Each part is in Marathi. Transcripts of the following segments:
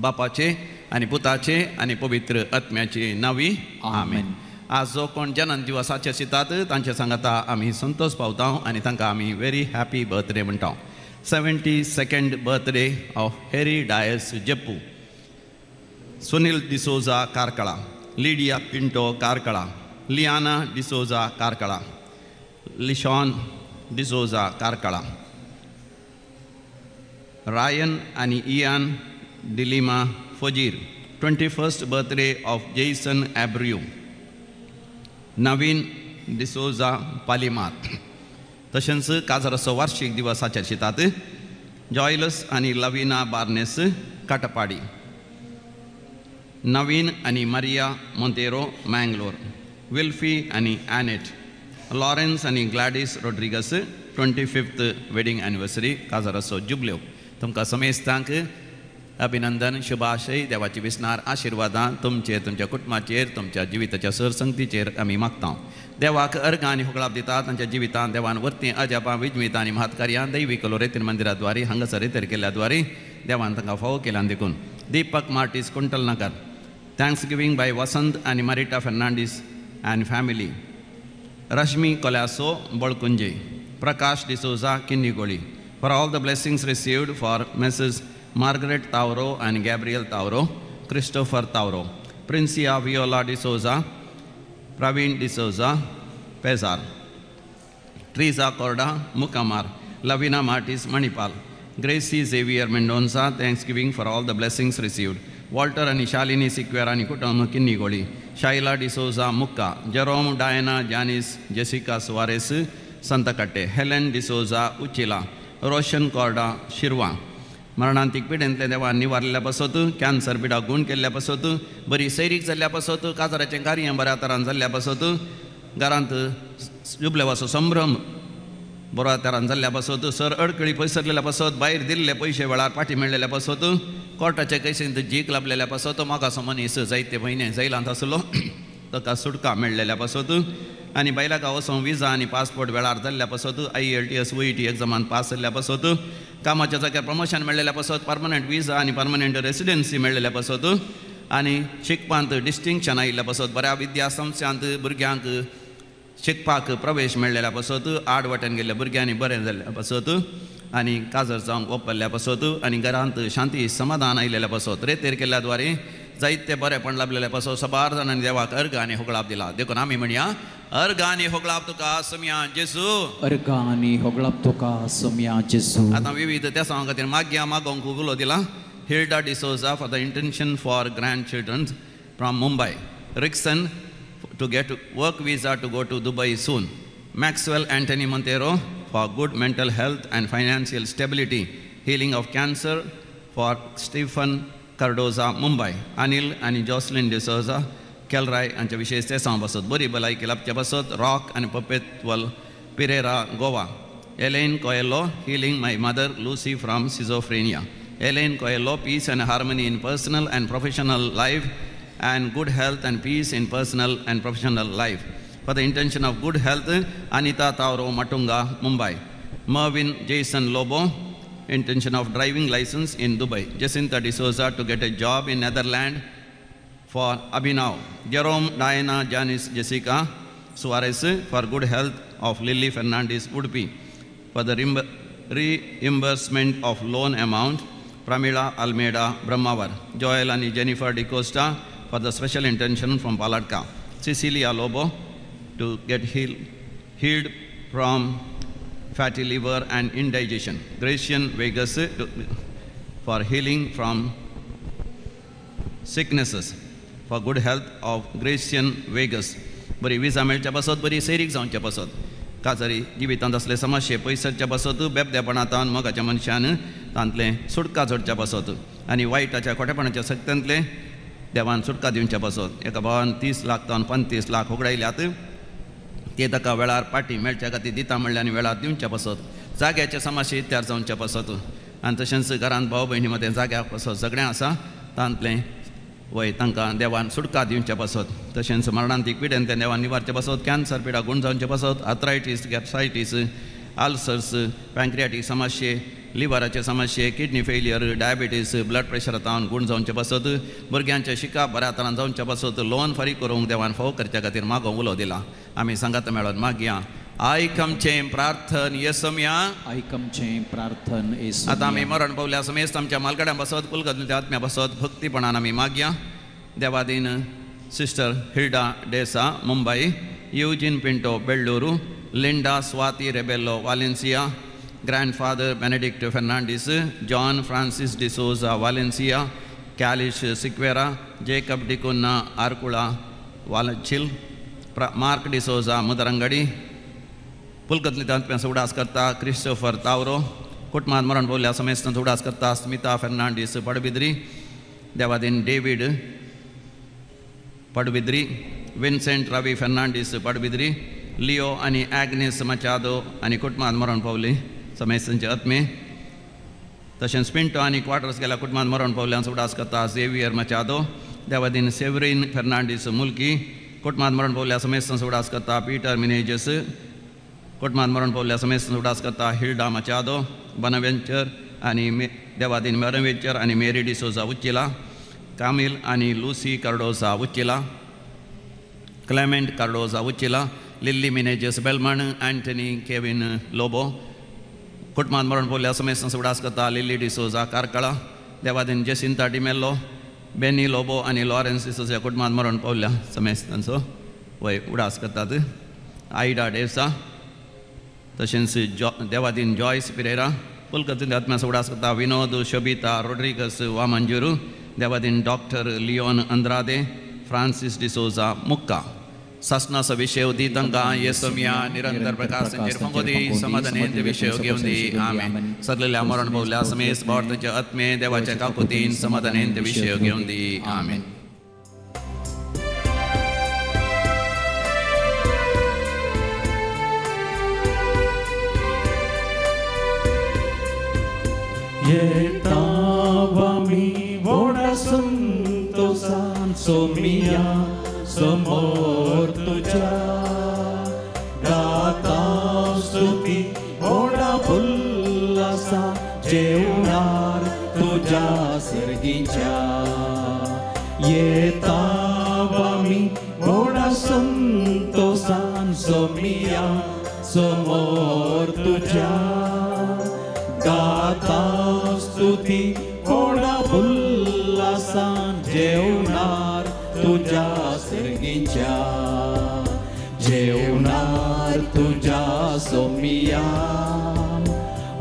बापाचे आणि पुताचे आणि पवित्र आत्म्याचे नावी आमेन. आज जो कोण जन्म दिवसाचे आसतात तांचे सांगता आमी संतोष पावता आणि तांकां आमी वेरी हॅपी बर्थडे म्हणटा. 72nd birthday of Harry Dias Jeppu, Sunil D'Souza Karkala, Lydia Pinto Karkala, Liyana D'Souza Karkala, Lishon D'Souza Karkala, Ryan आणि Ian D'Lima Fajir. 21st birthday of Jason Abreu, Naveen D'Souza Palimar. तशेंच काजराचो वार्षिक दिवसाचे आसतात जॉयलस आणि लविना बार्नेस काटपाडी, नवीन आणि मारिया मोंतेरो मँगलोर, विल्फी आणि ॲनेट, लॉरेन्स आणि ग्लॅडिस रोड्रिगस 25th वेडिंग एनिवर्सरी काजराचो जुबल्यो. तुमकां समेस्तांक अभिनंदन, शुभाशय, देवाची विस्नार आशिर्वादां तुमचेर, तुमच्या कुटुंबाचेर, तुमच्या जिविताच्या सरसंगतीचेर आमी मागता. देवाक अर्घ आनी हुकळाप दिता. तांच्या जिवितांत देवान वर्ती अजापां विजमितां आनी महत्कार्यां दैवीक लोरेतीन मंदिराद्वारे हांगासर रितर केल्ल्याद्वारे देवान तांकां फावो केल्यान देखून. Deepak Martis Kuntalnagar, thanks giving by Vasant आनी Marita Fernandes and family, Rashmi Colaco Balkunje, Prakash D'Souza Kinnigoli. For all the blessings received for masses Margaret Tauro and Gabriel Tauro, Christopher Tauro, Princia Viola D'Souza, Praveen D'Souza, Pesar, Teresa Corda, Mukamar, Lavina Martis, Manipal, Gracie Xavier Mendonça, thanksgiving for all the blessings received. Walter and Shalini Sikwera Nikutam Kinnigoli, Shaila D'Souza Mukka, Jerome Diana Janice Jessica Suarez Santakatte, Helen D'Souza Uchila, Roshan Corda Shirwa. मरणांतीक पिडेंतले देवान निवारल्या पासत, कॅन्सर पिडा गूण केल्ल्या पासत, बरी सैरीक जाल्ल्या पासत, काजराचें कार्य बऱ्या तरान जाल्ल्या पासत, घरांत जुबलेवाचो संभ्रम बऱ्या तरान जाल्ल्या पासत, सर अडकळी पयसरलेल्या पासत, भायर दिल्ले पयशे वेळार पाटी मेळलेल्या पासत, कोर्टाचे केसींत जीक लाभलेल्या पासत, मोगाचो मनीस जायते म्हयने जैलांत आसलो ताका सुटका मेळलेल्या पासत, आनी बायलाका वचोंक विजा आनी पासपोर्ट वेळार जाल्ल्या पासत, IELTS WET एग्जामान पास जाल्ल्या पासत, कामाच्या जाग्यार प्रमोशन मेळलेल्या पासत, परमनंट विजा आनी परमनंट रेसिडेन्सी मेळलेल्या पासत, आनी शिकपांत डिस्टिंक्शन आयिल्ल्या पासत, बऱ्या विद्या संस्थांत भुरग्यांक शिकपाक प्रवेश मेळलेल्या पासत, आडवटेन गेल्ल्या भुरग्यांनी बरें जाल्ल्या पासत, आनी काजर जावंक ओपल्ल्या पासत, आनी घरांत शांती समाधान आयिल्ल्या पासत, रेतेर केल्ल्या द्वारे जायते बरेपण लाभलेल्या पासत, सबार जाणांनी देवाक अर्घ आनी होगळाप दिला. देखून आमी म्हणया, अर्घ आनी होगळाप तुका सोम्या जेजू, अर्घ आनी होगळाप तुका सोम्या जेजू. आतां विविध त्या सांगा खातीर माग्या मागोवंक उलो दिला. Hilda D'Souza for the intention for grandchildren from Mumbai, Rixon to get work visa to go to Dubai soon, Maxwell Antony Monteiro for good mental health and financial stability, healing of cancer for Stephen Cardoza Mumbai, Anil आणि जॉसलिन डिसोजा केलराय हांच्या विशेष ते सांग बसत, बरी भलायकी लाभच्या बसत, रॉक आणि पपेत्वल Pereira Goa, Ellen Coelho healing my mother Lucy from schizophrenia, Ellen Coelho peace and harmony in personal and professional life and good health and peace in personal and professional life. For the intention of good health Anita Tauro Matunga Mumbai, Mervin Jason Lobo intention of driving license in Dubai, Jacinta D'Souza to get a job in Netherlands for Abhinav, Jerome Diana Janice Jessica Suarez for good health of Lily Fernandez Udupi, for the reimbursement of loan amount Pramila Almeida Brahmavar, Joel and Jennifer DeCosta for the special intention from Paladka, Cecilia Lobo to get healed from fatty liver and indigestion, Gracian Vegas for healing from sicknesses, for good health of Gracian Vegas. बरी विजा मेळच्या पासत, बरी सैरीक जावच्या पासत, काजरी जिवितांत असले समस्ये पयसरच्या पासत, बेबदेपणांतल्यान मोगाच्या मनशान तांतले सुटका जोडच्या पासत, आनी वायटाच्या खोटेपणाच्या सत्यांतले देवान सुटका दिवच्या पासत. एका भावान 30 लाख तावन 35 लाख उगडायल्यात, ते ताका वेळार पाटी मेळच्या खातीर दिता म्हणले आनी वेळार दिवच्या पासत, जाग्याचे समस्या इत्यार जावच्या पासत, आनी तशेंच घरांत भाव भयणी मदें जाग्या पासत सगळें आसा तांतलें वय तांकां देवान सुटका दिवचे पासत तशेंच मरणांतीक पिडेन तें देवान निवारचे पासत कॅन्सर पिडा गुण जावचे पासत आर्थरायटीस गॅप्सायटीस आल्सर्स पँक्रियाटीक समस्ये लिव्हराचे समस्ये किडनी फेलियर डायबिटीस ब्लड प्रेशरांत गुण जावचे पासत भुरग्यांचे शिकाप बऱ्या तरान जावचे पासत लोन फारीक करूंक देवान फावो करचे खातीर मागो उलो दिला आमी सांगात मेळोन मागया आयकमचें प्रार्थन येसुमिया आयकमचें प्रार्थन येसुमिया आतां आमी मरण पावल्या समेस्त आमच्या मालकड्यां बसत कुलगतल्या आत्म्या बसत भक्तीपणान आमी मागया देवादीन सिस्टर हिल्डा डेसा मुंबई युजीन पिंटो बेल्लूरू लिंडा स्वाती रेबेल्लो वालेन्सिया ग्रैंडफादर बेनेडिक्ट फेर्नांडीस जॉन फ्रांसिस डिसोजा वालेन्सिया कैलिश सिक्वेरा जेकब डिकुन्ना आर्कुला वालचिल मार्क डिसोजा मुदरंगडी पुलकतलींत उडास करता क्रिस्टोफर तावरो कुटुंबांत मरण पावल्या समेस्त उडास करता स्मिता फेर्नांडीस पडबिद्री देवादीन डेविड पडबिद्री विन्सेंट रवी फेर्नांडीस पडबिद्री लिओ आनी ॲग्नेस मचादो आनी कुटुंबांत मरण पावली समेस्तांचे आत्मे तशेंच पिंटो आनी क्वार्टर्स गेल्या कुटुंबांत मरण पावल्यांचो उडास करता झेवियर मचादो देवादीन सेवरीन फेर्नांडीस मुल्की कुटुंबांत मरण पावल्या समेस्तांचो उडास करता पीटर मिनेजस कुटुंबांत मरण पावल्या समेस्तांचो उडास करता हिल्डा मचादो बनवेंचर आनी देवादीन मेरवेंचर आनी मेरी डिसोजा उच्चिला कामिल आनी लुसी कार्डोजा उच्चिला क्लेमेंट कार्डोजा उच्चिला लिल्ली मिनेजस बेलमण एंटनी केविन लोबो कुटुंबांत मरण पावल्या समेस्तांचो उडास करता लिल्ली डिसोजा कारकळा देवादीन जेसिंता डिमेल्लो बेनी लोबो आनी लॉरेन्स डिसोजा कुटुंबांत मरण पावल्या समेस्तांचो वय उडास करतात आयडा डेसा तशेंच देवादीन जॉयस पिरेरा पुलकतलींत आत्म्याचो उडास करता विनोद शोभिता रोड्रिगस वामंजुरू देवादीन डॉक्टर लिओन अंद्रादे फ्रांसिस डिसोजा मुक्का शासनाचो विशय दी तांकां येसुमिया निरंतर प्रकाश तांचेर फंगोदी समाधानेंत विशय घेवन दी आमेन सगळ्या मरण पावल्या समेस्त भारताचे आत्मे देवाच्या काकुतीन समाधानेंत विशय घेवन दी आमेन येतावमी व्हडा संतोषान सोमिया समोर तुझ्या गाता स्तुती व्हडा उल्हासा जेवणार तुझ्या सर्गीच्या येतावमी व्हडा संतोषान सोमिया समोर तुझ्या गाता स्तुती व्हडा उल्हासान जेवणार तुझ्या सर्गीच्या जेवणार तुझ्या सोमिया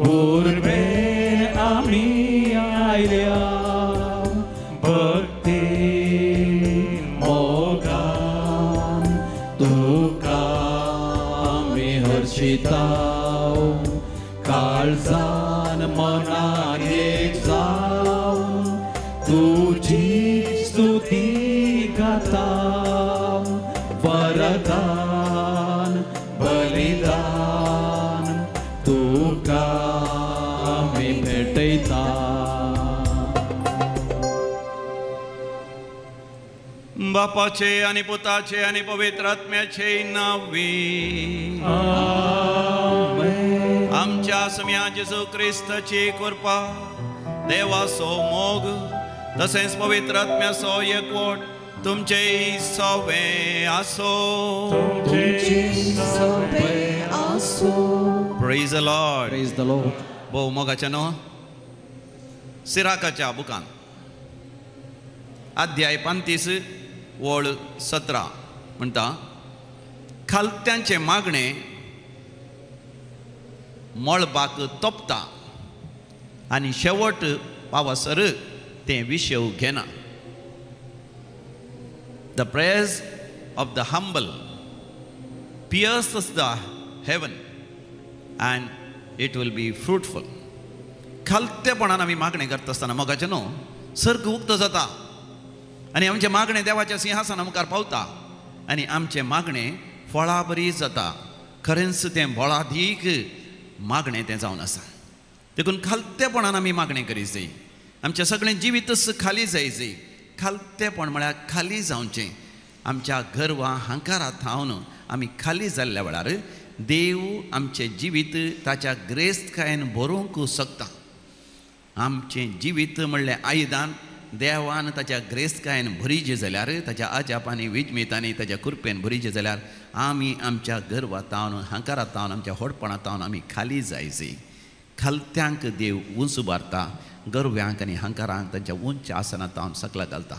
उर्बे आमी आयल्या भक्ती मोगान तुका आमी हर्षिताव काळजान मनान एक जावन तुझी स्तुती गाता वरदान बलिदान तुका आमी भेटयता बापाचे आनी पुताचे आनी पवित्र आत्म्याचे नावी आमच्या सम्या जेजू क्रिस्ताची कृपा देवाचो मोग तसेच पवित्र आत्म्याचो एकवट तुमचे सवे आसो praise the Lord praise the Lord भोव मोगाच्या न्हू सिराकाच्या बुकान अध्याय 35 वळ 17 म्हणटा खालत्यांचे मागणे मळबाक तोपता आनी शेवट पावसर ते विशेव घेना the praise of the humble pierces the heaven and it will be fruitful खालतेपणान आमी मागणे करता आसतना मोगाचें न्हू सर्ग उक्त जाता आनी आमचे मागणे देवाच्या सिंहासना मुखार पावता आनी आमचे मागणे फळां बरी जाता खरेंच तें बळादीक मागणे तें जावन आसा देखून खालतेपणान आमी मागणे करीत जाय आमचें सगळें जिवीतच खाली जायचें. खालतेपण म्हळ्यार खाली जावचें. आमच्या गर्वा अहंकारांत थावन आमी खाली जाल्ल्या वेळार देव आमचें जिवीत ताच्या ग्रेस्तकायेन भरूंक शकता. आमचें जिवीत म्हणलें आयदान देवान ताच्या ग्रेस्तकायेन भरिजें जाल्यार, ताच्या आजापांनी विजमेतांनी ताच्या कृपेन भरिजें जाल्यार आमी आमच्या गर्वांतावन अहंकारांतावन आमच्या होडपणांतावन आमी खाली जायचीं. खालत्यांक देव उंच उबारता, गर्व्यांक आनी अहंकारांक तांच्या उंच आसनांतावन सकला घालता.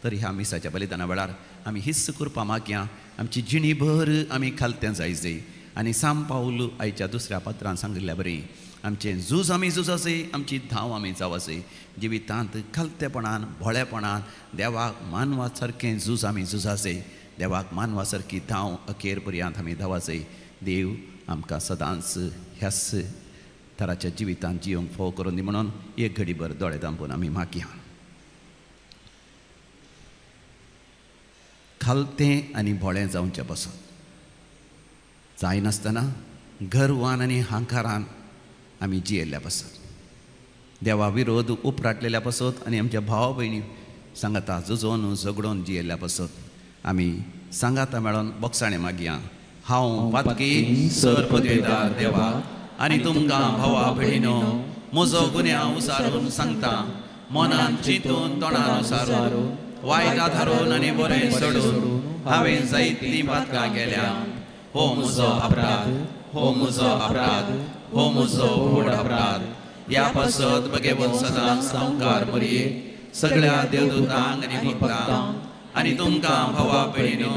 तर ह्या मिसाच्या बलिदाना वेळार आमी हिस्स करपा मागया आमची जिणीभर आमी खालत्यां जायचीं. आनी साम पाऊल आयच्या दुसऱ्या पत्रांत सांगिल्ल्या बरी आमचें झूज आमी झुजासय, आमची धांव आमी जावासय. जिवितांत खालतेपणान भोळेपणान देवाक मानवा सारकें झूज आमी झुजासय. देवाक मानवा सारकी धांव अखेर पर्यंत आमी धांवासय. देव आमकां सदांच ह्याच तराच्या जिवितांत जियोंक फोव करून दी म्हणून एक घडीभर दोळे धांपून आमी मागया. खालतें आनी भोळें जावचें पासून जायनासतना गर्वान आनी अहंकारान आमी जियेल्ल्या पासून, देवा विरोध उपराटलेल्या पासून आनी आमच्या भाव भयणी सांगाता झुजोन झगडोन जियेल्ल्या पासून आमी सांगाता मेळोन बोगसाणें मागया. हांव पातकी सर पदवेदार देवा आनी तुमकां भावा भयणीनो म्हजो गुन्यांव उसारून सांगता. मनान चिंतून तोंडान उसारून वायटां धारून आनी बरें सोडून हांवें जायतीं पातकां केल्या. हो म्हजो अपराध, हो म्हजो अपराध, हो म्हजो व्हड अपराध. ह्या पासत म्हगे सदांच संवकार मरये सगळ्या देवदूतांक आनी भक्तांक आनी तुमकां भावा भयणीनो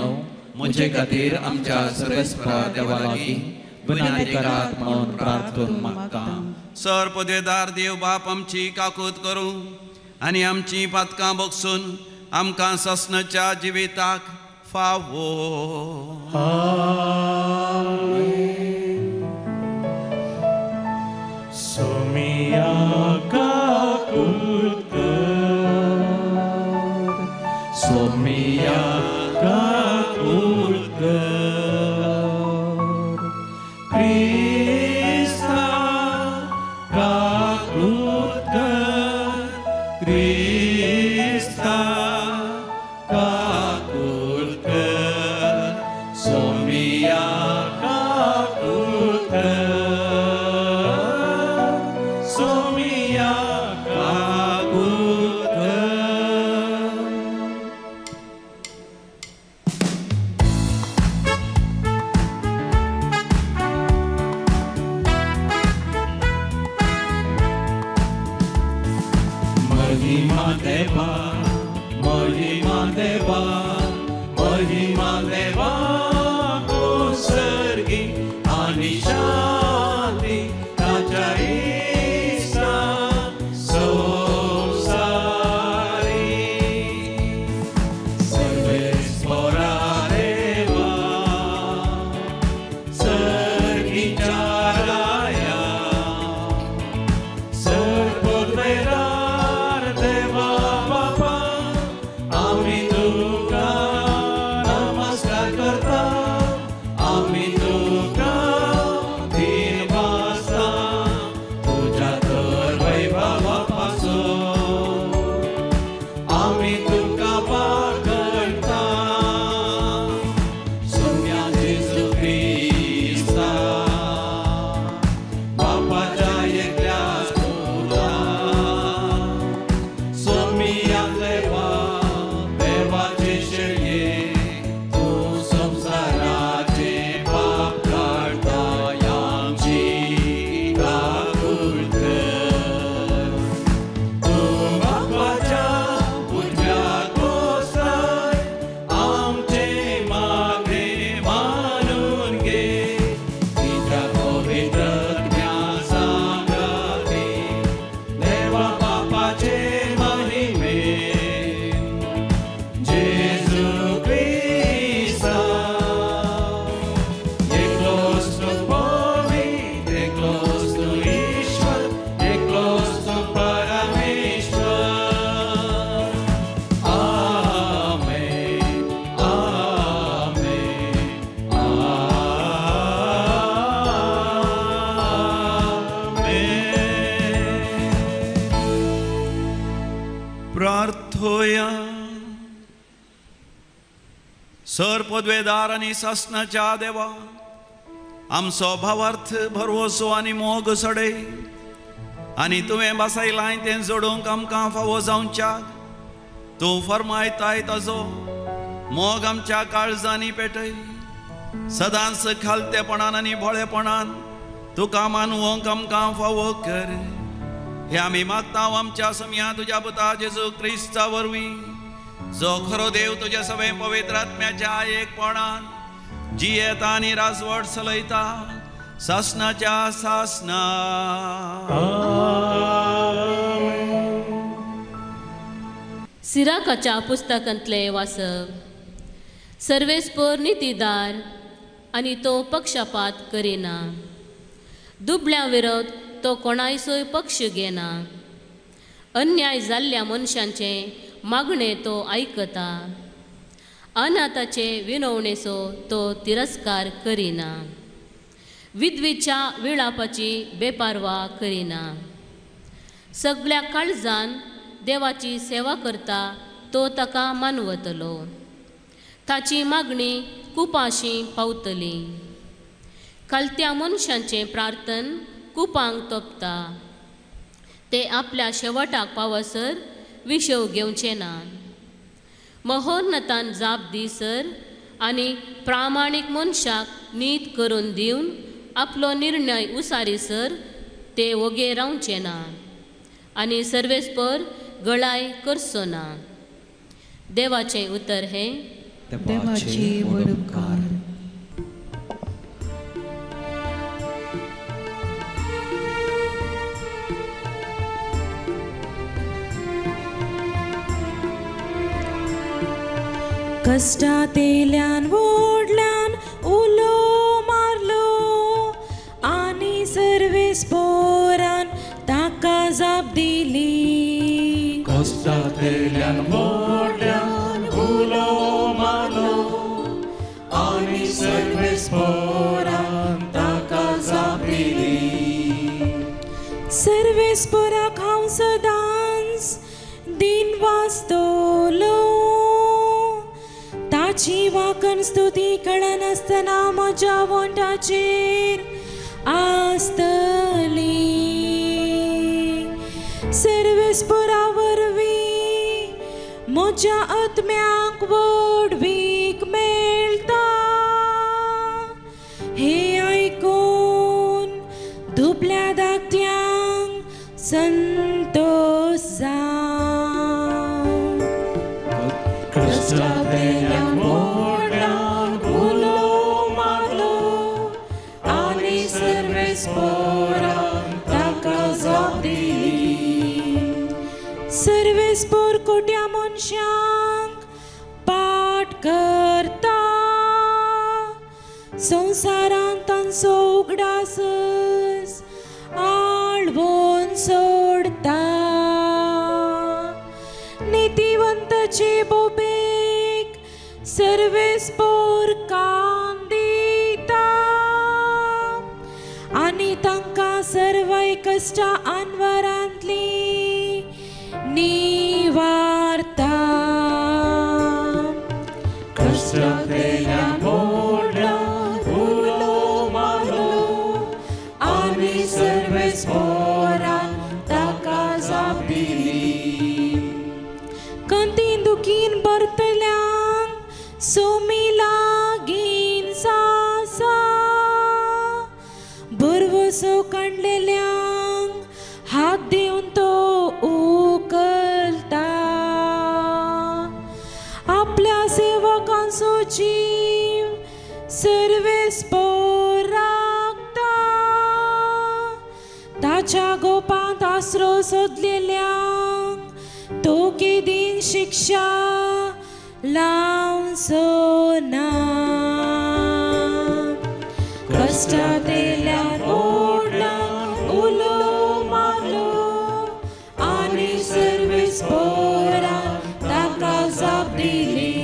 म्हजे खातीर आमच्या सर्वेस्परा देवा लागीं विनंती करात म्हणून प्रार्थना मागता. सर पदवेदार देव बाप आमची काकूत करूं आनी आमची पातकां बगसून आमकां ससनाच्या जिविताक फावो. सोमिया काकूत कर, सोमिया काकूत कर, क्रिस्ता काकूत कर, क्रिस्ता काकूत कर, सोमिया काकूत कर, सोमिया काकूत कर. महिमा देवा, महिमा देवा, महिमा देवा सर्गी आणि शांती ताच्या ईसा संसारी. सर्वेस्परा देवा सर्गीच्या राया, सर्वोदयदार देवा बापा आम्ही तुका नमस्कार करता. आम्ही तुका दिन वाजता तुझ्या तर वैभवापासून आम्ही तुका पाकळता. सोम्या जेजू ख्रिस्ता बापाच्या एकल्या तुला, सोमिया देवा देवाचे शेळये तू संसाराचे पाप काढता. आमची काकूत कर, तू बापाच्या उजव्या सर पदवेदार आनी शासनाच्या देवा, आमचो भावार्थ भरवोसो आनी मोग सडय आनी तुवें बसयलाय तें जोडूंक आमकां फावो जावच्याक तूं फरमायताय ताजो मोग आमच्या काळजांनी पेटय. सदांच खालतेपणान आनी भोळेपणान तुका मानवंक आमकां फावो कर. हे आमी मागता आमच्या समिया तुज्या पुता जेजू क्रिस्ता वरवीं, जो खरो देव तुजे सवे पवित्र आत्म्याच्या एकपणान जियेता आनी राजवट चलयता शासनाच्या शासना. सिराकाच्या पुस्तकांतले वाचप. सर्वेस्पर नितीदार आनी तो पक्षपात करिना. दुबळ्या विरोध तो कोणायचोय पक्ष घेना. अन्याय जाल्ल्या मनशांचे मागणे तो आयकता. अनाथाचे विनवणेचो तो तिरस्कार करिना. विधवेच्या विळापाची बेपारवा करिना. सगळ्या काळजान देवाची सेवा करता तो ताका मानवतलो. ताची मागणी कुपाशी पावतली. खालत्या मनशांचे प्रार्थन कुपांक तोपता. ते आपल्या शेवटाक पावसर विशव घेवचे ना. महोन्नतान जाप दिसर आनी प्रामाणीक मनशाक नीत करून दिवन आपलो निर्णय उसारीसर ते वगे रावचे ना आनी सर्वेस्पर गळाय करचो ना. देवाचें उतर हे देवाचे वडकार. कष्टात येयल्यान व्हडल्यान उलो मारलो आनी सर्वेस्परान ताका जाप दिली. कष्टात येयल्यान व्हडल्यान उलो मारलो आनी सर्वेस्परान ताका जाप दिली. सर्वेस्पराक हांव सदांच दिन वाचतलो. ताची वाकण स्तुती कळनासतना म्हज्या वंटाचेर आसतली. सर्वेस्परा वरवीं म्हज्या आत्म्याक व्हड वीख मेळटा. हे आयकून दुबल्या धाकट्यांक संतोष जावं. कष्टात येयल्यान व्हडल्यान उलो मारलो आनी सर्वेस्परान ताका जाप दिली. सर्वेस्पर कोट्या मनशांक पाट करता. संवसारांत तांचो उगडास आळवून सोडता. नितीवंताचे बोबेक सर्वेस्पर कान दिता आनी तांकां सर्वय कश्टा आनवरांतली निवारता. कष्टात येयल्यान व्हडल्यान उलो मारलो आनी सर्वेस्परान ताका जाप दिली. कंतीन दुखीन बरतल्यांक सोमी लागीन सासा. बरवसो काडलेल्यांक हात दिवन तो उखलता. आपल्या सेवकांचो जीव सर्वेस्पर राखता. ताच्या गोपांत आसरो सोदलेल्यांक तो केदीन शिक्षा लावचो ना. कष्टात येयल्यान व्हडल्यान उलो मारलो आनी सर्वेस्परान ताका जाप दिली.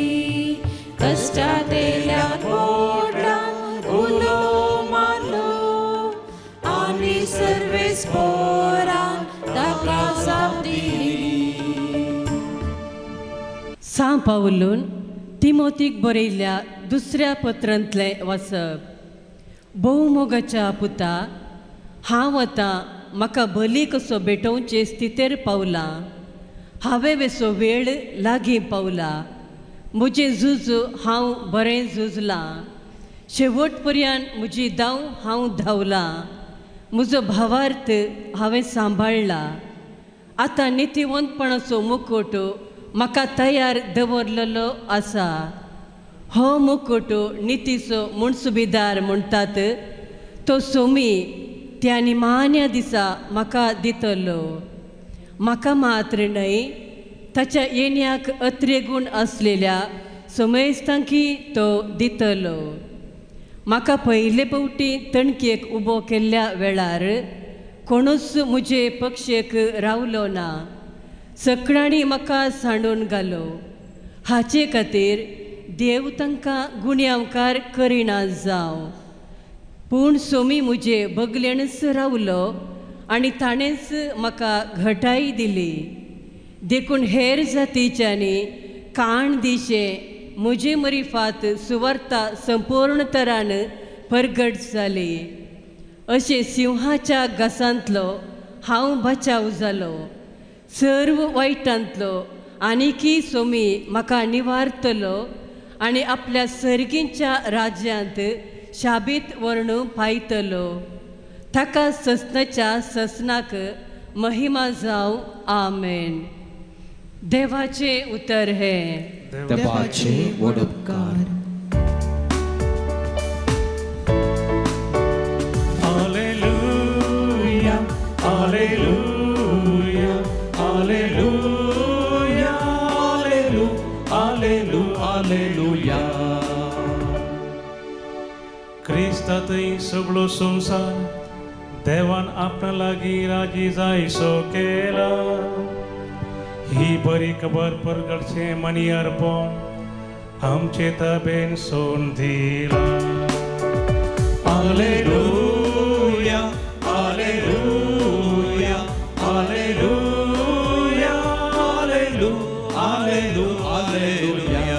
कष्टात येयल्यान व्हडल्यान उलो मारलो आनी सर्वेस्परान ताका जाप दिली. सा पावलून तिमोथीक बरयल्ल्या दुसऱ्या पत्रांतलें वाचप. भोवमोगाच्या पुता, हांव आतां म्हाका बली कसो भेटोवचे स्थितीर पावलां. हांवें वेसो वेळ लागीं पावला. म्हजें झूज हांव बरें झुजलां. शेवट पर्यंत म्हजी धांव हांव धांवलां. म्हजो भावार्थ हांवें सांबाळला. आतां नितीवंतपणाचो मुकुट म्हाका तयार दवरलेलो आसा. हो मुकुट नितीचो मुणसुबेदार म्हणटात, तो सोमी त्या निमाण्या दिसा म्हाका दितलो. म्हाका मात्र न्हय, ताच्या येण्याक अत्रेगूण आसलेल्या समेस्तांकी तो दितलो. म्हाका पयले फावटी तणकेक उबो केल्ल्या वेळार कोणूच म्हजे पक्षेक रावलो ना. सगळ्यांनी म्हाका सांडून घालो. हाचे खातीर देव तांकां गुण्यावकार करिना जावं. पूण सोमी म्हजे बगलेणच रावलो आनी ताणेंच म्हाका घटाय दिली. देखून हेर जातीच्यांनी काण दिशे म्हजे मरिफात सुवार्ता संपूर्ण तरान परगट जाली. अशे सिंहाच्या घासांतलो हांव बचाव जालो. सर्व वायटांतलो आनिकी सोमी म्हाका निवारतलो आनी आपल्या सर्गींच्या राज्यांत शाबीत व्हरून पायतलो. ताका ससनाच्या ससनाक महिमा जावं. आमेन. देवाचे उतर हे. देवाचे वडपकार. Alleluia, alleluia, alleluia, alleluia, alleluia. ख्रिस्तातय सगळो संसार देवान आपणा लागीं राजी जायसो केला. ही बरी खबर परगटचे मनी अर्पण आमचे ताबेन सोन दिला. Alleluia, alleluia, alleluia, alleluia, alleluia.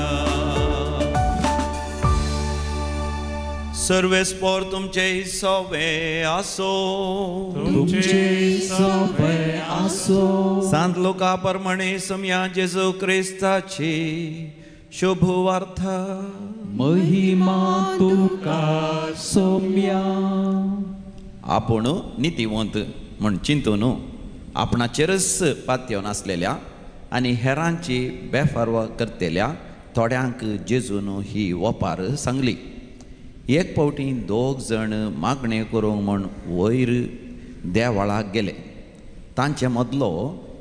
सर्वेस्पोर तुमचे सवे आसो. तुमचे सवे आसो. सांत लोका प्रमाणे सम्या जेजू क्रिस्ताची शुभ वार्ता. महिमा तुका सोम्या. आपूण नितीवंत म्हण चिंतून आपणाचेरच पातयेवन आसलेल्या आनी हेरांची बेफारवा करतेल्या थोड्यांक जेजून ही वपार सांगली. एक फावटी 2 जण मागणे करूंक म्हण वयर देवाळाक गेले. तांचे मदलो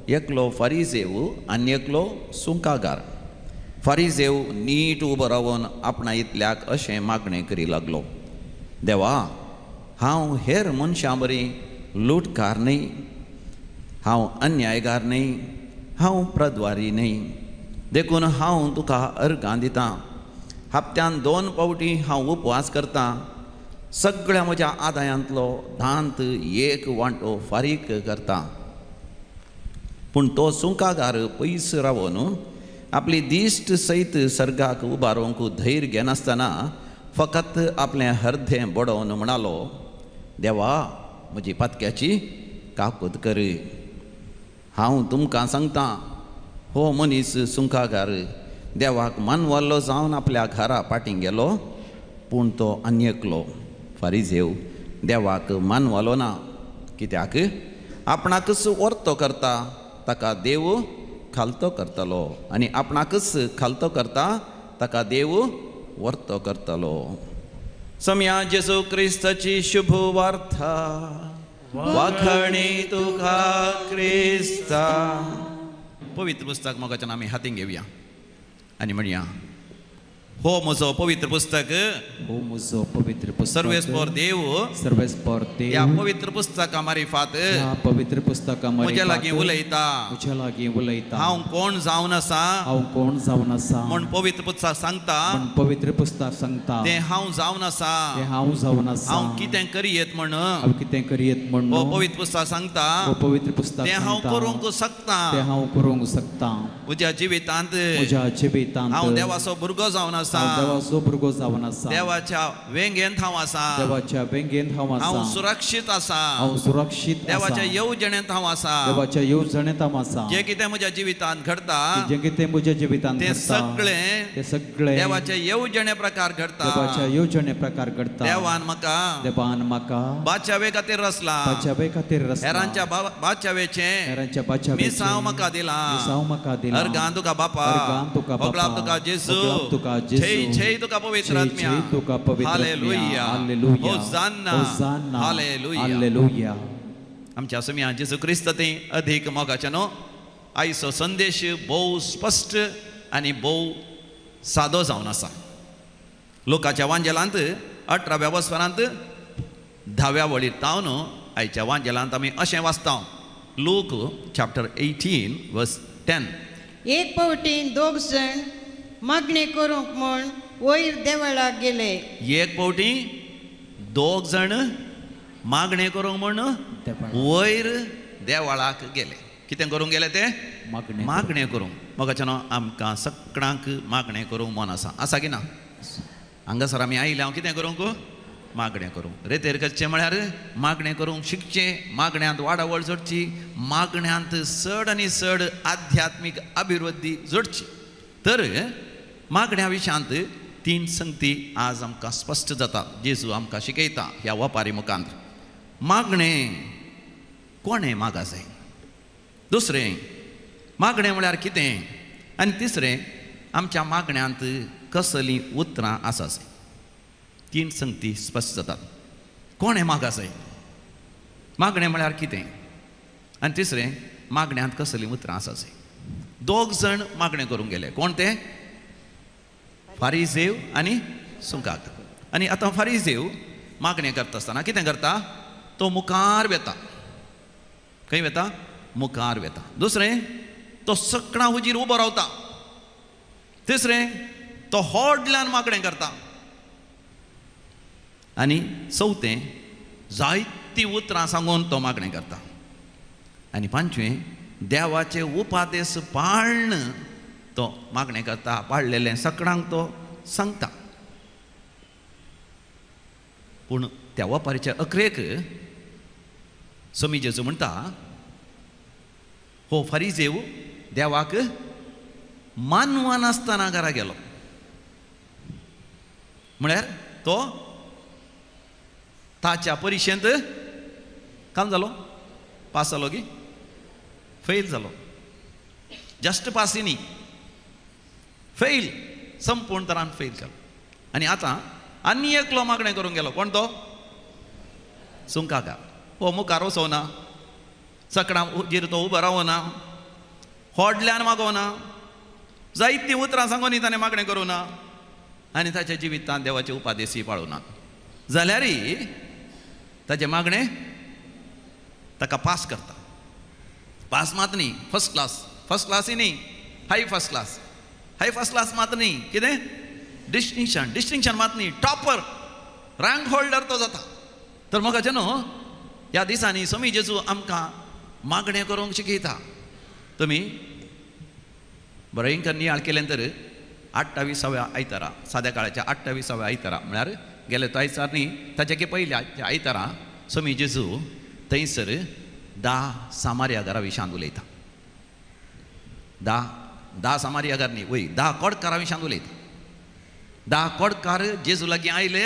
एकलो फारिजेव आनी एकलो सुंकागार. फारिजेव नीट उबो रावन आपणा इतल्याक अशें मागणें करी लागलो. देवा, हांव हेर मनशां बरी लुटकार न्हय, हांव अन्यायगार न्हय, हांव प्रद्वारी न्हय. देखून हांव तुका अर्गां दितां. हप्त्यान 2 फावटी हांव उपवास करतां. सगळ्या म्हज्या आदायांतलो 10th वांटो फारीक करतां. पूण तो सुंकागार पयस रावन आपली दिश्ट सयत सर्गाक उबारोवंक धैर्य घेनासतना फकत आपलें हर्दें बडोवन म्हणालो, देवा, म्हजी पातक्याची काकूत कर. हांव तुमकां सांगतां, हो मनीस सुंकागार देवाक मानवल्लो जावन आपल्या घरा पाटीं गेलो, पूण तो आनी एकलो फारिजेव देवाक मानवलो ना. कित्याक आपणाकच वर्तो करता ताका देव खालतो करतलो आनी आपणाकच खालतो करता ताका देव वर्तो करतलो. सम्या जेजू क्रिस्ताची शुभ वार्ता. वाखणी तुका क्रिस्ता. पवित्र पुस्तक मोगाच्यान आमी हातीन घेवया आनी म्हणया, हो म्हजो पवित्र पुस्तक हो म्हजो पवित्र पुस्तक सर्वेस्पोर देव सर्वेस्पोर देव या पवित्र पुस्तका मारिफात ह्या पवित्र पुस्तका म्हज्या लागीं उलयता म्हज्या लागीं उलयता हांव कोण जावन आसा हांव कोण जावन आसा म्हण पवित्र पुस्तक सांगता म्हण पवित्र पुस्तक सांगता तें हांव जावन आसा ते हांव जावन आसा हांव कितें करियेत म्हण हांव कितें करियेत म्हण हो पवित्र पुस्तक सांगता हो पवित्र पुस्तक तें हांव सांगता करूंक शकता ते हांव करूंक शकता म्हज्या जिवितांत म्हज्या जिवितांत हांव देवाचो भुरगो जावन आसा हांव देवाचो भुरगो जावन आसा देवाच्या वेंगेंत हांव आसा देवाच्या वेंगेंत हांव हांव आसा सुरक्षीत आसा हांव सुरक्षीत देवाच्या आसा येवजणेंत हांव आसा देवाच्या येवजणेंत हांव आसा जे कितें म्हज्या जिवितांत घडता जे कितें म्हज्या जिवितांत तें घडटा सगळें ते सगळे देवाच्या येवजणे प्रकार घडता देवाच्या येवजणे प्रकार घडता देवान म्हाका देवान म्हाका बाच्यावे खातीर रचला बाच्यावे खातीर रचला हेरांच्या बाच्यावेचे हेरांच्या बाच्यावेचे मिसांव म्हाका दिला मिसांव म्हाका दिला अर्गां तुका बापा अर्गां तुका बापा होगलाप तुका जेजू होगलाप तुका जेजू छेय छेय तुका पवित्र छेय आत्म्या छेय तुका पवित्र आत्म्या हालेलुया हालेलुया होसान्ना होसान्ना हालेलुया हालेलुया आमच्या समिया जेजू क्रिस्त ते अधिक मोगाचे न्हू आयचो संदेश भोव स्पश्ट आनी भोव सादो जावन आसा लोकाच्या वांजेलांत 18व्या वस्वरांत 10व्या वळीर तावन आयच्या वांजेलांत आमी अशें वाचता लूक चॅप्टर 18 वर्स 10 एक फावटीन दोग जण मागणी करूंक म्हण वयर देवळाक गेले एक फावटी दोग जण मागणे करूंक म्हण वयर देवळाक गेले कितें करूंक गेले ते मागणे करूंक मोगाचें आमकां सगळ्यांक मागणे करूंक मन आसा की ना हांगासर आमी आयले हांव कितें करूंक मागणे करूंक रेतेर करचें म्हळ्यार मागणे करूंक शिकचें मागण्यांत वाडावळ जोडची मागण्यांत चड आनी चड आध्यात्मीक अभिवृद्धी जोडची तर मागण्या विशयांत 3 संगती आज आमकां स्पश्ट जाता जेजू आमकां शिकयता ह्या वपारी मुखांत मागणे कोणें मागा जाय दुसरें मागणें म्हळ्यार कितें आनी तिसरें आमच्या मागण्यांत कसलीं उतरां आसा जाय 3 संगती स्पश्ट जातात कोणें मागा जाय मागणें म्हळ्यार कितें आनी तिसरें मागण्यांत कसलीं उतरां आसा जाय दोग जण मागणें करूंक गेले कोण ते फारिजेव आनी सुंकाक आनी आतां फारिजेव मागणें करता आसतना कितें करता तो मुखार वेता खंय वेता मुखार वेता दुसरें तो सकाळां हुजीर उबो रावता तिसरें तो होडल्यान मागणें करता आनी चवथें जायतीं उतरां सांगून तो मागणें करता आनी पांचवें देवाचे उपादेश पाळन तो मागणें करता पाळलेलें सकाळांक तो सांगता पूण त्या वपारीच्या अकरेक समी जेजू म्हणटा हो फारिजेव देवाक मानवान आसतना घरा गेलो म्हळ्यार तो ताच्या परिक्षेंत काम जालो पास जालो की फेल जालो जस्ट पासी न्ही फेल संपूर्ण तरान फेल जालो आनी आतां आनी एकलो मागणें करूंक गेलो कोण तो सुंकाकार हो मुखार वचोना सकाळां हुजीर तो उबो रावना होडल्यान मागोवना जायतीं उतरां सांगून ताणें मागणें करूना आनी ताच्या जिवितांत देवाचे उपादेशी पाळूना जाल्यारय ताचें मागणें ताका पास करता पास मात न्ही फर्स्ट क्लासय न्ही हाय फर्स्ट क्लास मात न्ही कितें डिस्टिंक्शन मात न्ही टॉपर रँक होल्डर तो जाता तर म्हाका न्हू ह्या दिसांनी समी जेजू आमकां मागणें करूंक शिकयता तुमी बरेंकर नियाळ केले तर 28व्या आयतारा साद्या काळाच्या 28व्या आयतारा म्हळ्यार गेले तो आयतार न्ही ताच्या पयल्या आयतारा समी जेजू थंयसर 10 सामारिया घरा विशयान उलयता 10 सामारिया घर न्ही वय 10 कोडकारा विशयान उलयता 10 कोडकार जेजू लागीं आयले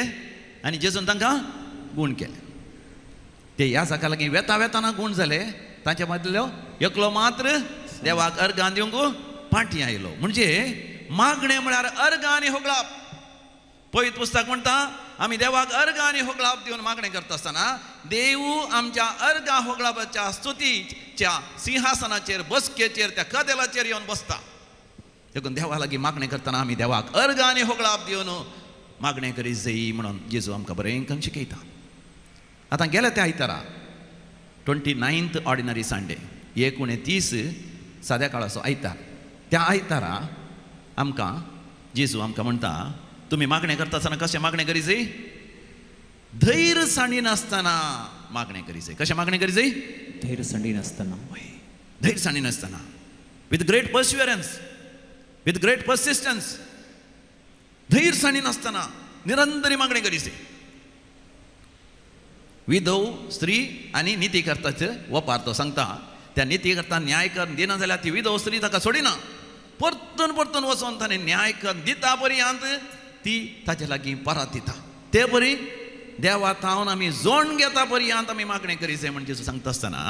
आनी जेजून तांकां गूण केले ते ह्या जाका लागीं वेताना गूण जाले तांचे मदलो एकलो मात्र देवाक अर्गां दिवंक फाटीं आयलो म्हणजे मागणें म्हळ्यार अर्गां आनी होगळाप पवित्र पुस्तक म्हणटा आमी देवाक अर्गां आनी होगळाप दिवन मागणें करता आसतना देव आमच्या अर्गां होगळापाच्या स्तुतीच्या सिंहासनाचेर बसकेचेर त्या कदेलाचेर येवन बसता देखून देवा लागीं मागणें करतना आमी देवाक अर्ग आनी होगळाप दिवन मागणें करीत जायी म्हणून जेजू आमकां बरें करून शिकयता. आतां गेल्या त्या आयतारा 29th ऑर्डिनरी संडे 29 साद्या काळाचो आयतार, त्या आयतारा आमकां जेजू आमकां म्हणटा तुमी मागणें करता आसतना कशें मागणें करी जाय? धैर्य साणीनासतना मागणें करी जाय. कशें मागणें करी जाय? धैर्य साणीनासतना. धैर्य साणीनासतना, with great perseverance, with great persistence. धैर्य साणीनासतना निरंतरी मागणें करी जाय. विधव स्त्री आनी नितीकर्ताचे वपार तो सांगता. त्या नितीकर्ता न्याय कर दिना जाल्यार ती विधव स्त्री ताका सोडिना. परतून परतून वचून ताणें न्याय कर दिता पर्यंत ती ताचे लागीं परत दिता. ते परी देवा थावन आमी जोण घेता पर्यंत आमी मागणें करी जाय म्हणजे सांगता आसतना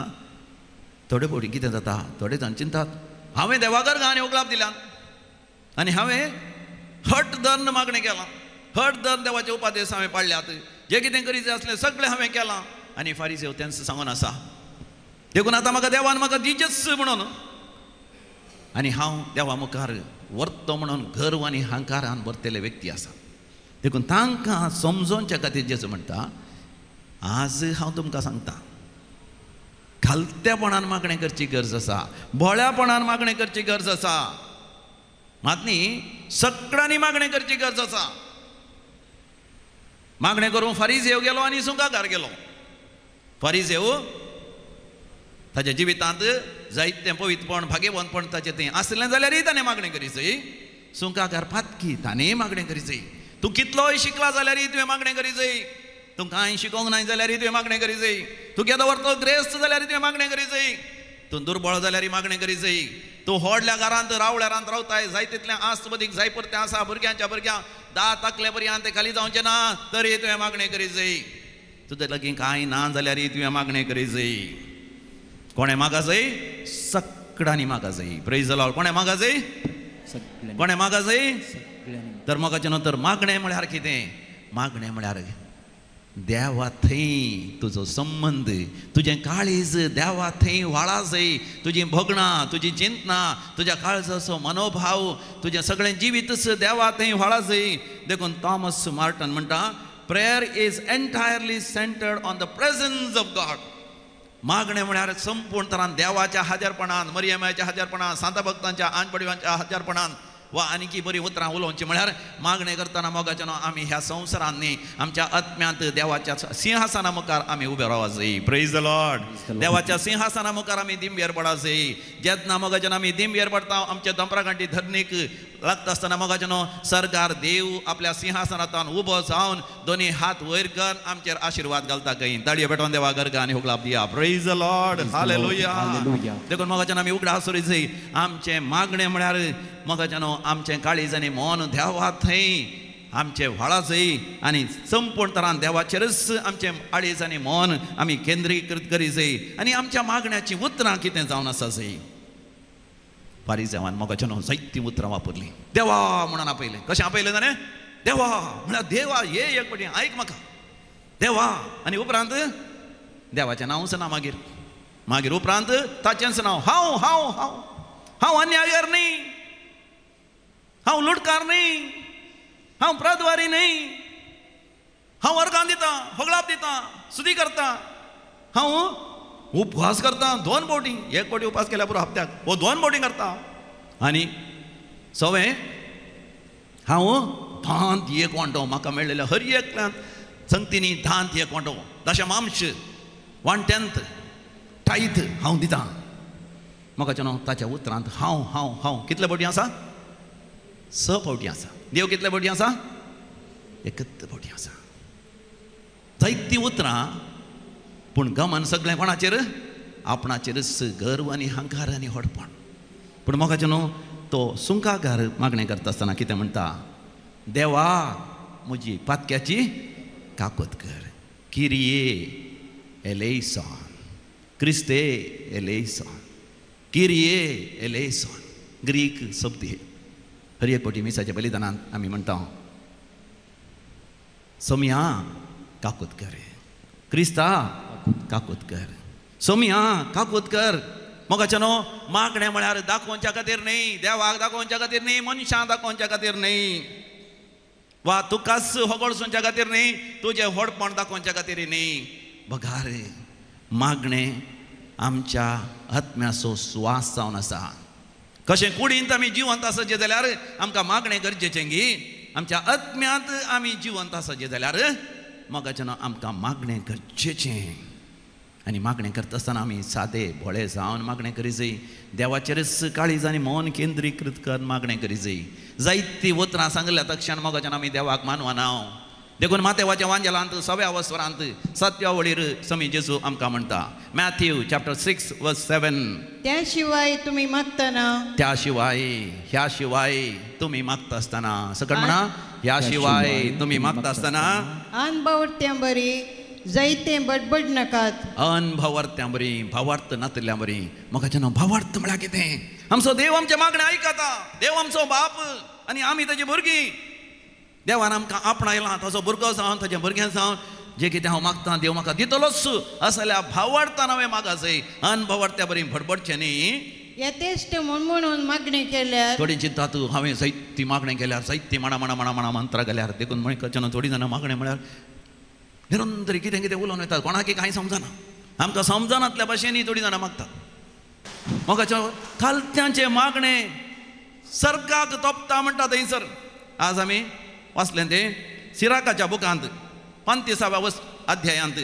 थोडे फावटी कितें जाता, थोडे जाण चिंतात हांवें देवागर गाणे होगळाप दिला आनी हांवें हट धरून मागणें केलां, हट धरून देवाचे उपादेश हांवें पाळल्यात, जे कितें करी जाय आसलें सगळें हांवें केलां आनी फारीसेव तेंच सांगून आसा. देखून आतां म्हाका देवान म्हाका दिजच म्हणून आनी हांव देवा मुखार वर्तो म्हणून गर्व आनी अहंकारान भरतेले व्यक्ती आसा. देखून तांकां समजोवच्या खातीर जेजू म्हणटा आज हांव तुमकां सांगता खालत्यापणान मागणें करची गरज आसा, भोळ्यापणान मागणें करची गरज आसा, मात न्ही सगळ्यांनी मागणें करची गरज आसा. मागणें करूंक फारीसेव गेलो आनी सुंकाकार गेलो. फारीसेव ताच्या जिवितांत जायतें पवित्रपण भाग्यवंतपण ताचें तें आसलें जाल्यारय ताणें मागणें करी जाय. सुंकाकार पातकी ताणेंय मागणें करी जाय. तूं कितलोय शिकला जाल्यारय तुवें मागणें करी जाय. तूं कांय शिकोंक ना जाल्यारय तुवें मागणें करी जाय. तूं केदो वर्तो ग्रेस्त जाल्यारय तुवें मागणें करी जाय. तूं दुर्बळ जाल्यारय मागणें करी जाय. तूं व्हडल्या घरांत रावळ्या रांत रावताय, जायतितलें आस्त मदीक जाय परतें आसा, भुरग्यांच्या भुरग्यांक 10 ताकले पर्यंत खाली जावचें ना तरी तुवें मागणें करी जाय. तुजे लागीं कांय ना जाल्यारय तुवें मागणें करी जाय. कोणें मागा जाय? सगळ्यांनी मागा जाय. Praise the Lord. कोणें मागा जाय? कोणें मागा जाय? तर मोगाचें न्हू तर मागणें म्हळ्यार कितें? मागणें म्हळ्यार देवा थंय तुजो संबंद, तुजें काळीज देवा थंय व्हाळा जाय. तुजीं भोगणां, तुजी चिंतनां, तुज्या काळजाचो मनोभाव, तुजें सगळें जिवीतच देवा थंय व्हाळा जाय. देखून थॉमस मार्टन म्हणटा prayer is entirely centred on the presence of God. मागणें म्हळ्यार संपूर्ण तरान देवाच्या हाजरपणान, मरियमाच्या हाजरपणान, सांता भक्तांच्या आंजपडिवांच्या हाजरपणान वा आनीकी बरी उतरां उलोवचीं म्हळ्यार मागणें करतना मोगाचें न्हू आमी ह्या संवसारांत न्ही आमच्या आत्म्यांत देवाच्या सिंहासना मुखार आमी उबे रावूंक जाय. Praise the Lord. देवाच्या सिंहासना मुखार आमी दिंबेर पडा जाय. जेन्ना मोगाचें आमी दिंबेर पडटा आमच्या दंपराकांटी धरणीक लागता आसतना मोगाचें न्हू सरकार देव आपल्या सिंहासनांतल्यान उबो जावन दोनी हात वयर करून आमचेर आशिर्वाद घालता खंय. ताळयो पेटोवन देवा गर्ग आनी होगळाप दिया. Praise the lord. हालेलुया. देखून मोगाचें आमी उगडा आसुरी जाय. आमचें मागणें म्हळ्यार मोगाचें न्हू आमचें काळीज आनी मन देवा थंय आमचें व्हाळा जाय आनी संपूर्ण तरान देवाचेरच आमचें आळीज आनी मन आमी केंद्रीकृत करी जाय आनी आमच्या मागण्याचीं उतरां कितें जावन आसा जाय. फारीसेवान मोगाचें न्हू जायतीं उतरां वापरलीं. देवा म्हणून आपयलें. कशें आपयलें जाणें? देवा म्हळ्यार देवा ये एक फावटी आयक म्हाका देवा. आनी उपरांत देवाचें नांवच ना. मागीर उपरांत ताचेंच नांव हांव हांव हांव हांव अन्यायकार न्ही, हांव लुटकार न्ही, हांव प्रद्वारी न्ही, हांव अर्गां दितां, होगळाप दितां, सुदी करतां, हांव उपवास करतां 2 फावटी, 1 फावटी उपास केल्या पुरो हप्त्याक, वो 2 फावटी करता. आनी सवें हांव 10 वांटो म्हाका मेळ्ळेले हर एकल्यान संगतींनी 10 वांटो दशमांश 1/10 टायथ हांव दितां. म्हाकाचें न्हू ताच्या उतरांत हांव हांव हांव कितले फावटी आसा? 6 फावटी आसा. देव कितले फावटी आसा? 71 फावटी आसा. जायतीं उतरां पूण गमन सगळें कोणाचेर? आपणाचेरच गर्व आनी अहंकार आनी होडपण. पूण मोगाचें न्हू तो सुंकाकार मागणें करता आसतना कितें म्हणटा? देवा म्हजी पातक्याची काकोत कर. किरिये एलेयसॉन, क्रिस्ते एलेयसॉन, किरिये एलेयसॉन. ग्रीक शब्द हे हर एक फावटी मिसाच्या बलिदानांत आमी म्हणटा सोम्या काकोत कर, क्रिस्ता काकोत कर, सोम्या काकोत कर, मोगाच्या न्हू मागणें म्हळ्यार दाखोवच्या खातीर न्ही, देवाक दाखोवच्या खातीर न्ही, मनशांक दाखोवच्या खातीर न्ही, वा तुकाच होगडसूच्या खातीर न्ही, तुजें व्हडपण दाखोवच्या खातीर न्ही. बघा रे, मागणें आमच्या आत्म्याचो स्वास जावन आसा. कशें कुडींत आमी जिवंत आसचे जाल्यार आमकां मागणें गरजेचें गी. आमच्या आत्म्यांत आमी जिवंत आसचे जाल्यार मोगाचें न्हू आमकां मागणें गरजेचें. आनी मागणें करता आसतना आमी सादे भोळे जावन मागणें करी जाय. देवाचेरच काळीज आनी मन केंद्रीकृत करून मागणें करी जाय. जायतीं उतरां सांगल्या तक्षण मोगाच्यान आमी देवाक मानवना. देखून मातेवाच्या वांजेलांत 6व्या वस्वरांत 7व्या वळीर समी जेजू आमकां म्हणटा, मॅथ्यू चॅप्टर 6:7, त्या शिवाय तुम्ही मागतना, त्या शिवाय, ह्या शिवाय तुम्ही मागता आसतना, सकट म्हणा, ह्या शिवाय तुम्ही मागता आसतना अनभवत्यां बरी जायते बडबड नाकात. अनभवर्त्यां बरी, भावार्थ नातल्या बरी. म्हाका भावार्थ म्हळ्यार कितें? आमचो देव आमचे मागणें आयकता. देव आमचो बाप आनी आमी ताची भुरगीं. देवान आमकां आपणायलां, ताचो भुरगो जावन, ताचें भुरगें जावन जें कितें हांव मागतां देव म्हाका दितलोच. असल्या भावार्थान हांवें मागा जाय, अनभवर्त्या बरी भडबडचें न्ही. यथेश्ट म्हणून मागणें केल्यार थोडी चिंतात हांवें जायती मागणें केल्यार, जायती म्हणा मंत्रां गेल्यार. देखून म्हणून थोडी जाणां मागणें म्हळ्यार निरंतर कितें कितें उलोवन वयतात, कोणाक कांय समजना. आमकां समजनातल्या भाशेन थोडी जाणां मागतात. मोगाच्या खालत्यांचें मागणें सर्गाक तोपता म्हणटा थंयसर. आज आमी वाचलें तें सिराकाच्या बुकांत 35व्या अध्यायांत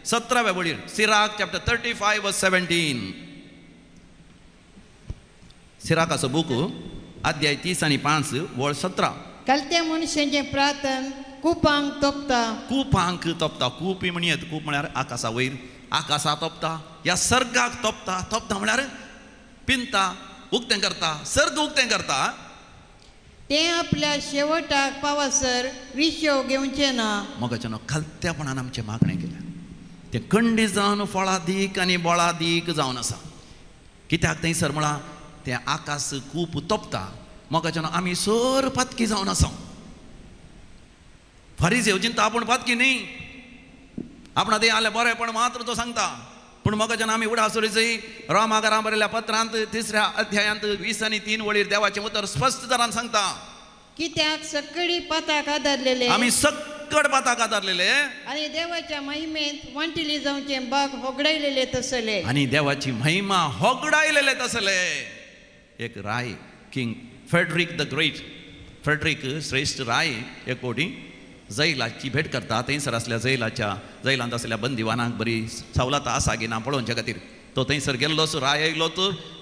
17व्या वळीर. Sirach chapter 35:17. सिराकाचो बूक अध्याय 30 आनी 5 वळ 17. कलत्या मनशांचें प्रार्थन कुपांक तोपता. कुपांक तोपता. कूप म्हणयत, कूप म्हळ्यार आकाशा वयर, आकाशा तोपता. ह्या सर्गाक तोपता. तोपता म्हळ्यार पिंता, उक्तें करता, सर्ग उक्तें करता. तें आपल्या शेवटाक पावसर विशो घेवचें ना. मोगाच्या खालत्यापणान आमचें मागणें केलें तें खंडीत जावन फळादीक आनी बोळादीक जावन आसा. कित्याक थंयसर म्हळां तें आकाश खूब तोपता. मोगाच्या आमी सर पातकी जावन आसा. फारीजेव चिंता आपूण पातकी न्ही, आपणा ते आले बरेपण मात्र तो सांगता. पूण मोगाच्यान आमी उडासुरी जाय. रोमाकारां बरयल्या पत्रांत 3ऱ्या अध्यायांत 20 आनी 3 वळीर देवाचें उतर स्पश्ट तरान सांगता. कित्याक सक्कडी पाताक आदारलेले, आमी सक्कड पाताक आदारलेले आनी देवाच्या महिमेंत वांटिली जावचें बाग होगडायलेले तसले. आनी देवाची महिमा होगडायलेले तसले. एक राय king Frederick the great, Frederick श्रेष्ठ राय एक कोटी जैलाची भेट करता. थंयसर आसल्या जैलांत आसल्या बंदिवानाक बरी सवलत आसा गी ना पळोवच्या खातीर तो थंयसर गेल्लोच. राय येयलोच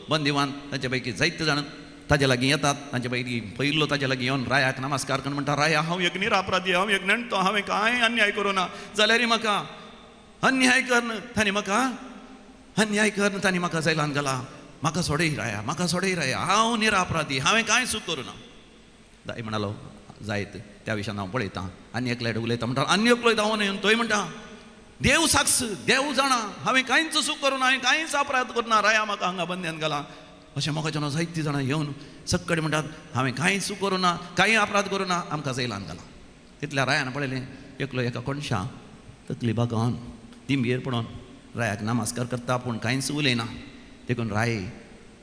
बंदिवान. तांचे पैकी जायते जाण ताजे लागीं येतात. तांचे पैकी पयलो ताजे लागीं येवन रायाक नमस्कार करून म्हणटा, राया हांव एक निरापराधी, हांव एक नेणटो, हांवें कांय अन्याय करूं ना, जाल्यार म्हाका अन्याय करन तांणी म्हाका अन्याय करन तांणी म्हाका जैलांत घाला. म्हाका सोडय राया, म्हाका सोडय राया, हांव निरापराधी, हांवें कांय चूक करूं ना. दाय म्हणालो जायत त्या विशयान हांव पळयतां. आनी एकल्याड उलयता म्हणटा, आनी एकलो धांवन येवन तोय म्हणटा, देव साक्ष, देव जाणा, हांवें कांयच चूक करूं ना, हांवें कांयच अपराध करूं ना, राया म्हाका हांगा बंद्यान घाला. अशें म्हाका जायतीं जाणां येवन सक्कड म्हणटात, हांवें कांय चूक करूं ना, कांय अपराध करूं ना, आमकां जैलांत घाला. तितल्या रायान पळयलें एकलो एका कोणशा तकली बागावन तिंबयेर पडोवन रायाक नमस्कार करता, पूण कांयच उलयना. देखून राय